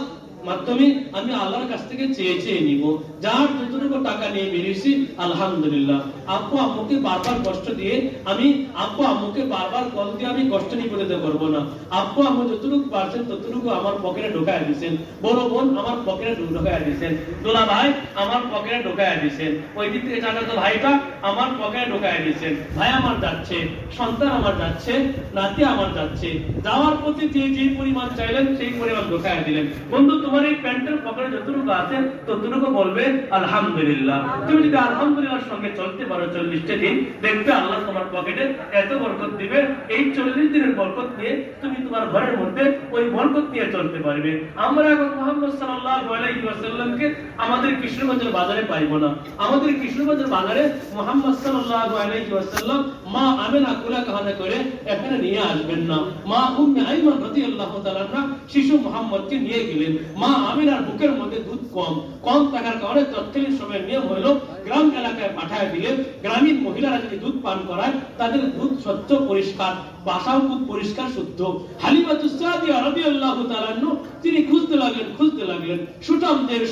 মাধ্যমে আমি আল্লাহর কাছ থেকে চেয়ে নিব। যার যতটুকু টাকা নিয়ে বেরিয়েছি আলহামদুলিল্লাহ। আব্বু আম্মুকে বারবার কষ্ট দিয়ে আমি আব্বু আম্মুকে বারবার কল দিয়ে আমি কষ্ট নিতে পারবো না। আব্বু আম্মু যতটুকু পারছেন ততটুকু আমার পকেটে ঢোকায় দিয়েছেন। বড় বোন আমার পকেটে ঢোকায় দিয়েছেন। দোলা ভাই আমার পকেটে ঢোকায় দিয়েছেন। ওই দিক থেকে চাচাতো ভাইটা আমার পকেটে ঢোকায় দিয়েছেন। ভাই আমার যাচ্ছে, সন্তান আমার যাচ্ছে, নাতি আমার যাচ্ছে। যাওয়ার প্রতি যে পরিমাণ চাইলেন সেই পরিমাণ ঢোকায় দিলেন। বন্ধু, তোমার এই প্যান্টের পকেটে যতটুকু আছে ততটুকু বলবে আলহামদুলিল্লাহ। তুমি যদি আলহামদুলিল্লাহর সঙ্গে চলতে পারো 40টা দিন, দেখবে আল্লাহ তোমার পকেটে এত বরকত দিবে। এই 40 দিনের বরকত নিয়ে তুমি তোমার ঘরের মধ্যে ওই বরকত নিয়ে চলতে পারবে। আমরা এখন মুহাম্মদ সাল্লাল্লাহু আলাইহি ওয়াসাল্লামকে আমাদের কৃষ্ণগঞ্জের বাজারে পাইবো না। আমাদের কৃষ্ণগঞ্জের বাজারে মুহাম্মদ সাল্লাল্লাহু আলাইহি ওয়াসাল্লাম মা আমিনা কুলা কাহানা করে এখানে নিয়ে আসবেন না। মা উম্মে আইমান রাদিয়াল্লাহু তাআলা আনহা শিশু মুহাম্মদকে নিয়ে গেলেন। মা আমিনার বুকের মধ্যে দুধ কম থাকার কারণে তৎকালীন সময়ের নিয়ম হলো গ্রাম এলাকায় পাঠায় দিলে গ্রামীণ মহিলারা যদি দুধ পান করায় তাদের দুধ স্বচ্ছ পরিষ্কার, বাসাও খুব পরিষ্কার শুদ্ধ। হালিমাতুস সাদিয়া রাদিয়াল্লাহু তাআলা আনহা তিনি খুঁজতে লাগলেন সুঠামদের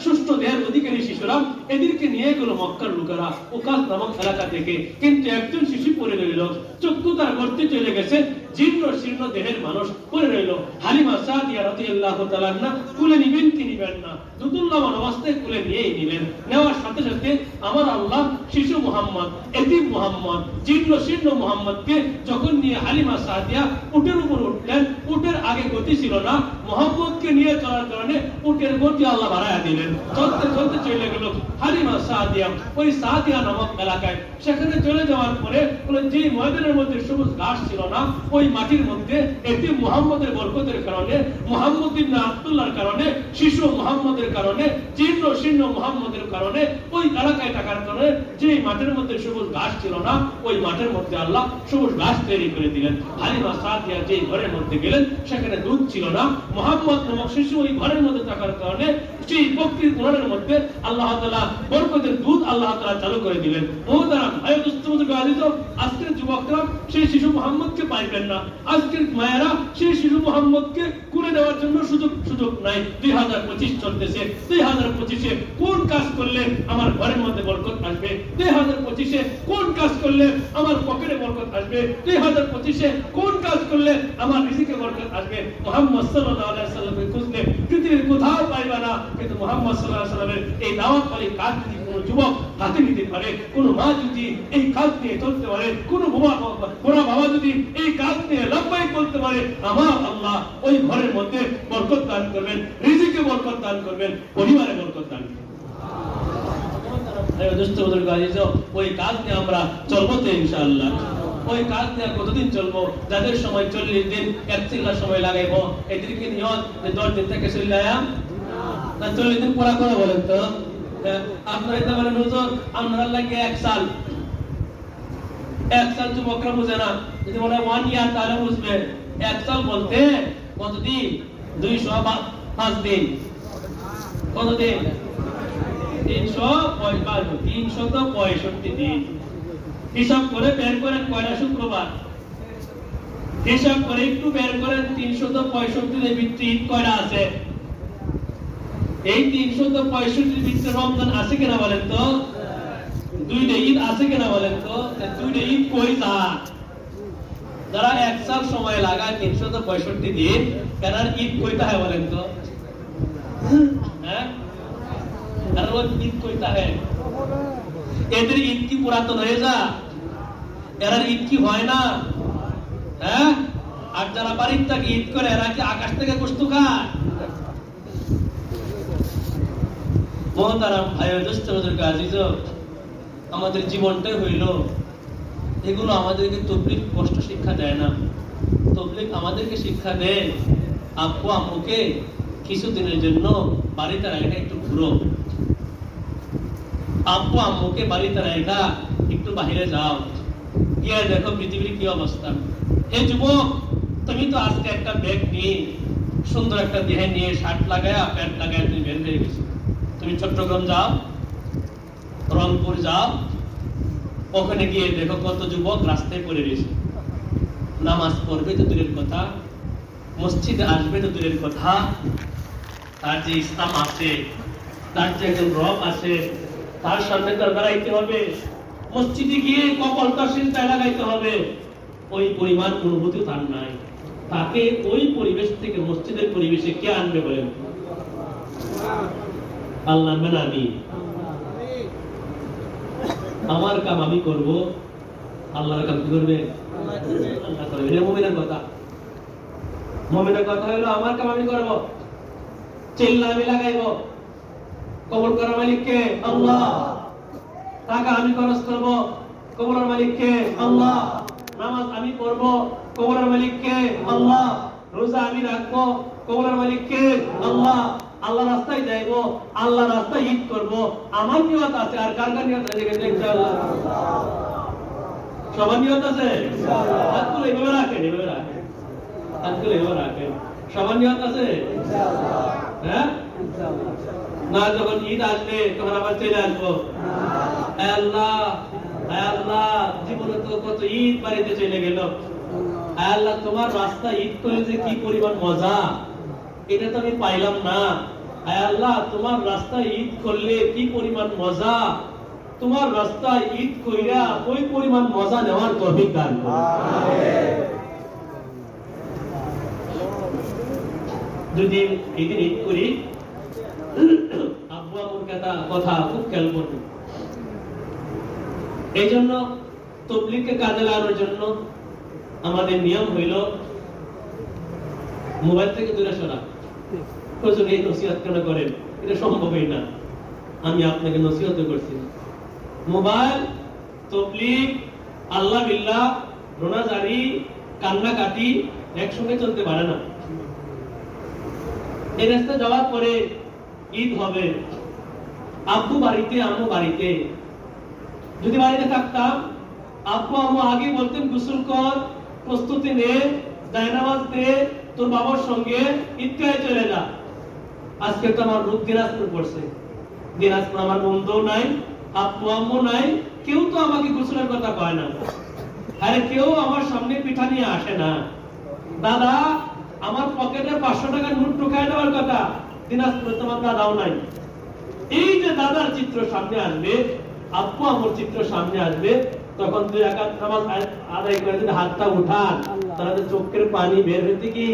সুষ্ঠ দেহের অধিকারী শিশুরা এদেরকে নিয়ে গেল মক্কার লোকেরা ওকাস নামক এলাকা থেকে। কিন্তু একজন শিশু পড়ে রইল, চক্ষু তার গর্তে চলে গেছে, জীর্ণ শীর্ণ দেহের মানুষ পড়ে রইল। হালিমা সাদিয়া রাদিয়াল্লাহু তাআলা আনহা কুলে নিবেন কি নিবেন না, দুতুল্লামান অবস্থায় কুলে নিয়েই নিলেন। নেওয়ার সাথে সাথে আমার আল্লাহ শিশু মুহাম্মদ, এতিম মুহাম্মদ, জীর্ণ শীর্ণ মুহাম্মদকে যখন নিয়ে হালিমা সাদিয়া উটের উপর উঠলেন, উটের আগে গতি ছিল না, মুহাম্মদকে নিয়ে চলার কারণে উটের গতি আল্লাহ বাড়ায়া দিলেন। চলতে চলতে চলে গেল হালিমা সাদিয়া ওই সাদিয়া নামক এলাকায়। সেখানে চলে যাওয়ার পরে যে ময়দানের মধ্যে সবুজ ঘাস ছিল না, ওই মাটির মধ্যে এতিম মুহাম্মদের বরকতের কারণে, মুহাম্মদ ইবনে আব্দুল্লাহর কারণে, শিশু মুহাম্মদের কারণে, জীর্ণ শীর্ণ মুহাম্মদের কারণে ওই এলাকায় থাকার কারণে যে মাঠের মধ্যে সবুজ ঘাস ছিল না, ওই মাঠের মধ্যে আল্লাহ সবুজ ঘাস তৈরি করে দিলেন। হালিমা সাদিয়া যে ঘরের মধ্যে গেলেন সেখানে দুধ ছিল না। মুহাম্মদ নামক শিশু ওই ঘরের মধ্যে থাকার কারণে সেই বকরির ঘরের মধ্যে আল্লাহ তাআলা বরকতের দুধ আল্লাহ তাআলা চালু করে দিলেন। মুহতারাম ভাই দোস্তবুজুর্গ আজিজ, আজকের যুবকরা সেই শিশু মুহাম্মদকে পাইবেন না। আজকের মায়েরা সেই শিশু মুহাম্মদকে কুলে দেওয়ার জন্য সুযোগ নাই। 2025 চলতেছে। 2025-এ কোন কাজ করলে আমার ঘরের মধ্যে বরকত আসবে? 2025-এ কোন কাজ করলে আমার পকেটে বরকত আসবে? 2025-এ কোন কাজ করলে আমার রিজিকে বরকত আসবে? মুহাম্মদ সাল্লাল্লাহু আলাইহি ওয়াসাল্লামের খুঁজলে পৃথিবীর কোথাও পাইবা না। কিন্তু মুহাম্মদ সাল্লাল্লাহু আলাইহি ওয়াসাল্লামের এই দাওয়াতকারী কাজ যদি কোনো যুবক হাতে নিতে পারে, কোনো মা যদি এই কাজ নিয়ে চলতে পারে, কোনো বাবা যদি এই কাজ নিয়ে লব্বাইক বলতে পারে, আমার আল্লাহ ওই ঘরের মধ্যে বরকত দান করবেন, রিজিকে বরকত দান করবেন, পরিবারে বরকত দান করবেন। ওই কাজ নিয়ে আমরা চলবো তো ইনশাআল্লাহ। ওই কাজ নিয়ে কতদিন চলবো? যাদের সময় 40 দিন, 1 চিল্লা সময় লাগাইবো, এদেরকে নিয়ত 10 দিন থেকে চিল্লায়া না 40 দিন পড়া করে বলেন তো। আপনারা এটা বলেন হুজুর আপনারা লাগে 1 সাল যুবকরা বুঝে না। যদি বলে 1 ইয়ার তাহলে বুঝবে। 1 সাল বলতে কতদিন? 205 দিন। কতদিন? 365 দিন। হিসাব করে বের করেন কয়টা শুক্রবার। হিসাব করে একটু বের করেন 365 দিনের ভিতরে ঈদ কয়টা আছে? এই 365 ভিতরে রমজান আছে কিনা বলেন তো? 2টা ঈদ আছে কিনা বলেন তো? 2টা ঈদ কই যা? যারা 1 সাল সময় লাগায় 365 দিন, কেন ঈদ কইতা হয় বলেন তো? হ্যাঁ, আর ওই ঈদ কইতা হয়। এদের ঈদ কি পুরাতন হয়ে যা? এরা ঈদ কি হয় না? হ্যাঁ, আর যারা বাড়ির থেকে ঈদ করে এরা কি আকাশ থেকে গোশত খায়? মোহতারাম ভাই দোস্ত বুজুর্গ আজিজ, আমাদের জীবনটাই হইল, এগুলো আমাদেরকে তাবলীগ কষ্ট শিক্ষা দেয় না। তাবলীগ আমাদেরকে শিক্ষা দেয় আব্বু আম্মুকে কিছুদিনের জন্য বাড়িতে রাখা একটু ঘুরো, আব্বু আম্মুকে বাড়িতে রাখা একটু বাহিরে যাও, গিয়ে দেখো পৃথিবীর কি অবস্থা। হে যুবক, তুমি তো আজকে একটা ব্যাগ নিয়ে সুন্দর একটা দেহে নিয়ে শার্ট লাগায়া প্যান্ট লাগায়া তুমি বের হয়ে গেছো। তুমি চট্টগ্রাম যাও, রংপুর যাও, ওখানে গিয়ে দেখো কত যুবক রাস্তায় পড়ে রয়েছে। নামাজ পড়বে তো দূরের কথা, মসজিদে আসবে তো দূরের কথা, তার যে ইসলাম আছে, তার যে একজন রব আছে, তার সামনে তার দাঁড়াইতে হবে, মসজিদে গিয়ে কপালটা সিজদায় লাগাইতে হবে, ওই পরিমাণ অনুভূতি তার নাই। তাকে ওই পরিবেশ থেকে মসজিদের পরিবেশে কে আনবে বলেন? আল্লাহ মেন আমি, আমার কাম আমি করব, আল্লাহর কাম কি করবে? আল্লাহ করবে। এটা মুমিনের কথা। মুমিনের কথা হলো আমার কাম আমি করব, চিল্লা আমি লাগাইব। কবুল করার মালিক কে? আল্লাহ। টাকা আমি খরচ করব, কবুলের মালিক কে? আল্লাহ। নামাজ আমি পড়ব, কবুলের মালিক কে? আল্লাহ। রোজা আমি রাখবো, কবুলের মালিক কে? আল্লাহ। আল্লাহ রাস্তায় যাইব, আল্লাহ রাস্তায় ঈদ করব, আমার নিয়ত আছে। আর কার কার নিয়ত আছে? ইনশাআল্লাহ। সবার নিয়ত আছে? ইনশাআল্লাহ। হাতগুলো এভাবে রাখেন, এভাবে রাখেন, হাতগুলো এভাবে রাখেন। সবার নিয়ত আছে? ইনশাআল্লাহ। হ্যাঁ, না যখন ঈদ আসবে তখন আবার চলে আসবো। আল্লাহ আল্লাহ, জীবনে তো কত ঈদ বাড়িতে চলে গেল। আল্লাহ, তোমার রাস্তা ঈদ করে যে কি পরিমাণ মজা, এটা তো আমি পাইলাম না। আল্লাহ, তোমার রাস্তা ঈদ করলে কি পরিমাণ মজা, তোমার রাস্তা ঈদ কইরা ওই পরিমাণ মজা নেওয়ার তৌফিক দান করো। যদি এই দিন ঈদ করি, আব্বু আম্মুর কথা খুব খেয়াল করবে। এই জন্য তাবলীগকে কাজে লাগানোর জন্য আমাদের নিয়ম হইল মোবাইল থেকে দূরে সরা। প্রয়োজন এই নসিহত কেন করেন? এটা সম্ভবই না। আমি আপনাকে নসিহত করছি, মোবাইল, তাবলীগ, আল্লাহ বিল্লাহ, রোনাজারি, কান্নাকাটি একসঙ্গে চলতে পারে না। এই রাস্তা যাওয়ার পরে ঈদ হবে, আব্বু বাড়িতে, আম্মু বাড়িতে। যদি বাড়িতে থাকতাম, আব্বু আম্মু আগে বলতেন গোসল কর, প্রস্তুতি নে, জায়নামাজ দে, তোর বাবার সঙ্গে ঈদগাহে চলে যা। আজকে তো আমার রূপ দিনাজপুর পড়ছে, দিনাজপুর আমার বন্ধু নাই, আব্বু আম্মু নাই, কেউ তো আমাকে গোসলের কথা কয় না। আরে কেউ আমার সামনে পিঠা নিয়ে আসে না। দাদা, আমার পকেটে 500 টাকার নোট ঢুকায় দেওয়ার কথা, দিনাজপুরে তোমার দাদাও নাই। এই যে দাদার চিত্র সামনে আসবে, আব্বু আম্মুর চিত্র সামনে আসবে, তখন 2 রাকাত নামাজ আদায় করে যদি হাতটা উঠান, তাহলে চোখের পানি বের হইতে কি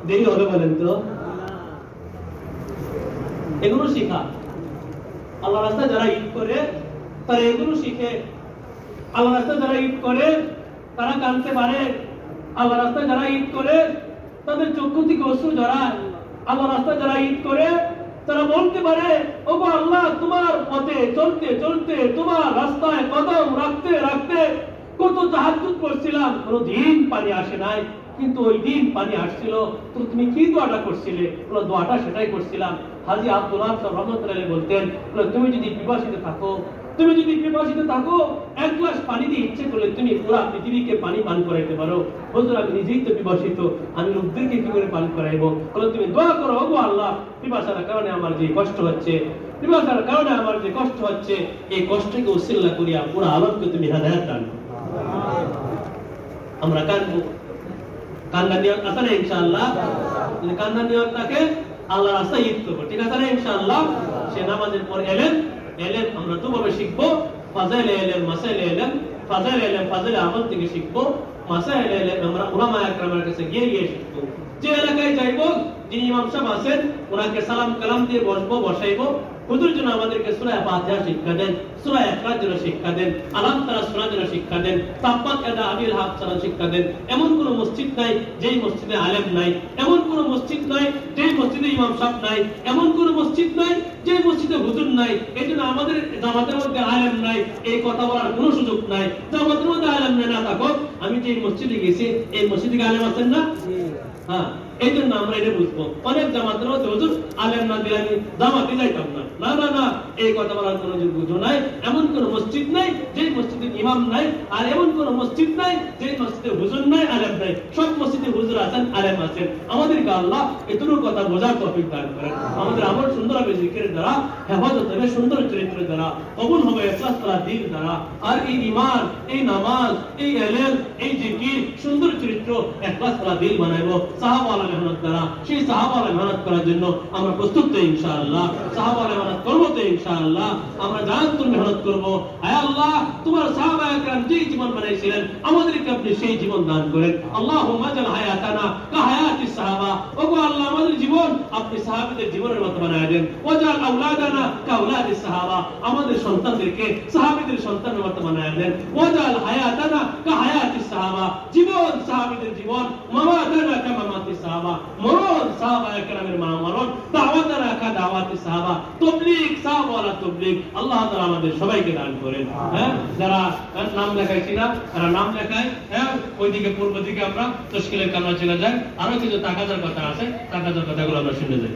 দেরি হবে বলেন তো? এগুলো শিখা। আল্লাহ রাস্তায় যারা ঈদ করে তারা এগুলো শিখে। আল্লাহ রাস্তায় যারা ঈদ করে তারা কাঁদতে পারে। আল্লাহ রাস্তায় যারা ঈদ করে তাদের চক্ষু থেকে অশ্রু ঝরায়। আল্লাহ রাস্তায় যারা ঈদ করে তারা বলতে পারে, ওগো আল্লাহ, তোমার পথে চলতে চলতে, তোমার রাস্তায় কদম রাখতে রাখতে কত তাহাজ্জুদ করছিলাম, কোনো দিন পানি আসে নাই, কিন্তু ওই দিন পানি আসছিল তো তুমি কি দোয়াটা করছিলে? বলো, দোয়াটা সেটাই করছিলাম। হাজী আব্দুল্লাহ সাহেব রহমতুল্লাহ আলাইহি বলতেন, তুমি যদি পিপাসিত থাকো, তুমি যদি পিপাসিত থাকো, 1 গ্লাস পানি দিয়ে ইচ্ছে করলে তুমি পুরো পৃথিবীকে পানি পান করাইতে পারো। হুজুর, আমি নিজেই তো পিপাসিত, আমি লোকদেরকে কি করে পান করাইবো? বলে, তুমি দোয়া করো, ওগো আল্লাহ, পিপাসার কারণে আমার যে কষ্ট হচ্ছে, পিপাসার কারণে আমার যে কষ্ট হচ্ছে, এই কষ্টকে উসিলা করিয়া পুরো আলমকে তুমি হেদায়েত দান করো। আমরা কাঁদবো, কান্নার নিয়ত আছে না? ইনশাআল্লাহ। যদি কান্নার নিয়ত থাকে, আল্লাহ রাস্তায় ঈদ করবো, ঠিক আছে না? ইনশাআল্লাহ। সে নামাজের পর এলেন আমরা দুভাবে শিখবো, ফাজাইল ইলম, মাসাইল ইলম। ফাজাইল ইলম ফাজাইল আমল থেকে শিখবো, মাসাইল ইলম আমরা উলামায়ে কেরামের কাছে গিয়ে শিখবো। যে এলাকায় যাইবো, যে ইমাম সাহেব আছেন ওনাকে সালাম কালাম দিয়ে বসাইবো। হুজুর যেন আমাদেরকে সূরা ফাতিহা শিক্ষা দেন, সূরা ইখলাস যেন শিক্ষা দেন, আলাম তারা সূরা যেন শিক্ষা দেন, তাব্বাত ইয়াদা আবিল হাব যেন শিক্ষা দেন। এমন কোন মসজিদ নাই যেই মসজিদে আলেম নাই, এমন কোন মসজিদ নাই যেই মসজিদে ইমাম সাহেব নাই, এমন কোন মসজিদ নাই যেই মসজিদে হুজুর নাই। এই জন্য আমাদের জামাতের মধ্যে আলেম নাই এই কথা বলার কোনো সুযোগ নাই। জামাতের মধ্যে আলেম নাই না থাকো, আমি যে মসজিদে গেছি এই মসজিদে আলেম আছেন না? হ্যাঁ, এই জন্য আমরা এটা বুঝবো। অনেক জামাতের মধ্যে হুজুর আলেম না দিলে আমি জামাতে যাইতাম না। না না না, এই কথা বলার কোনো যোগ্য নাই। এমন কোন মসজিদ নাই যেই মসজিদে ইমাম নাই, আর এমন কোন মসজিদ নাই যেই মসজিদে হুজুর নাই, আলেম নাই। সব মসজিদে হুজুর আছেন, আলেম আছেন। আমাদেরকে আল্লাহ এতটুকু কথা বোঝার তৌফিক দান করেন। আমাদের আমল সুন্দর হবে জিকিরের দ্বারা, হেফাজত হবে সুন্দর চরিত্রের দ্বারা, কবুল হবে ইখলাস করা দিন দ্বারা। আর এই ঈমান, এই নামাজ, এই ইলম, এই জিকির সুন্দর চরিত্র ইখলাস করা দিল বানাইবো সাহাবারা মেহনত দ্বারা। সেই সাহাবারা মেহনত করার জন্য আমরা প্রস্তুত তো ইনশাআল্লাহ। সাহাবারা মেহনত করবো তো ইনশাআল্লাহ। আমরা জান্নাতুল মেহনত করবো। হে আল্লাহ, তোমার সাহাবায়ে কেরাম যে জীবন বানাইছিলেন আমাদেরকে আপনি সেই জীবন দান করেন। আল্লাহুম্মা জাল হায়াতানা কা হায়াতিস সাহাবা। ওগো আল্লাহ, আমাদের জীবন আপনি সাহাবীদের জীবনের মতো বানায় দেন। ওয়াজাল আওলাদানা কা আওলাদিস সাহাবা। আমাদের সন্তানদেরকে সাহাবীদের সন্তানের মতো বানায় দেন। ওয়াজাল হায়াতানা কা হায়াতিস সাহাবা। জীবন সাহাবীদের জীবন, মামাতানা কা মামাতিস সাহাবা। মরণ সাহাবায়ে কেরামের মরণ, দাওয়াতানা কা দাওয়াতিস সাহাবা। তাবলীগ সাহাবারা তাবলীগ। আল্লাহ তাআলা আমাদের সবাইকে দান করেন। হ্যাঁ, যারা নাম লেখাইছি না তারা নাম লেখায়। হ্যাঁ, ওইদিকে পূর্ব দিকে আমরা তশকিলের কামরা চলে যাই। আরো কিছু তাকাজার কথা আছে, তাকাজার কথাগুলো আমরা শুনে যাই।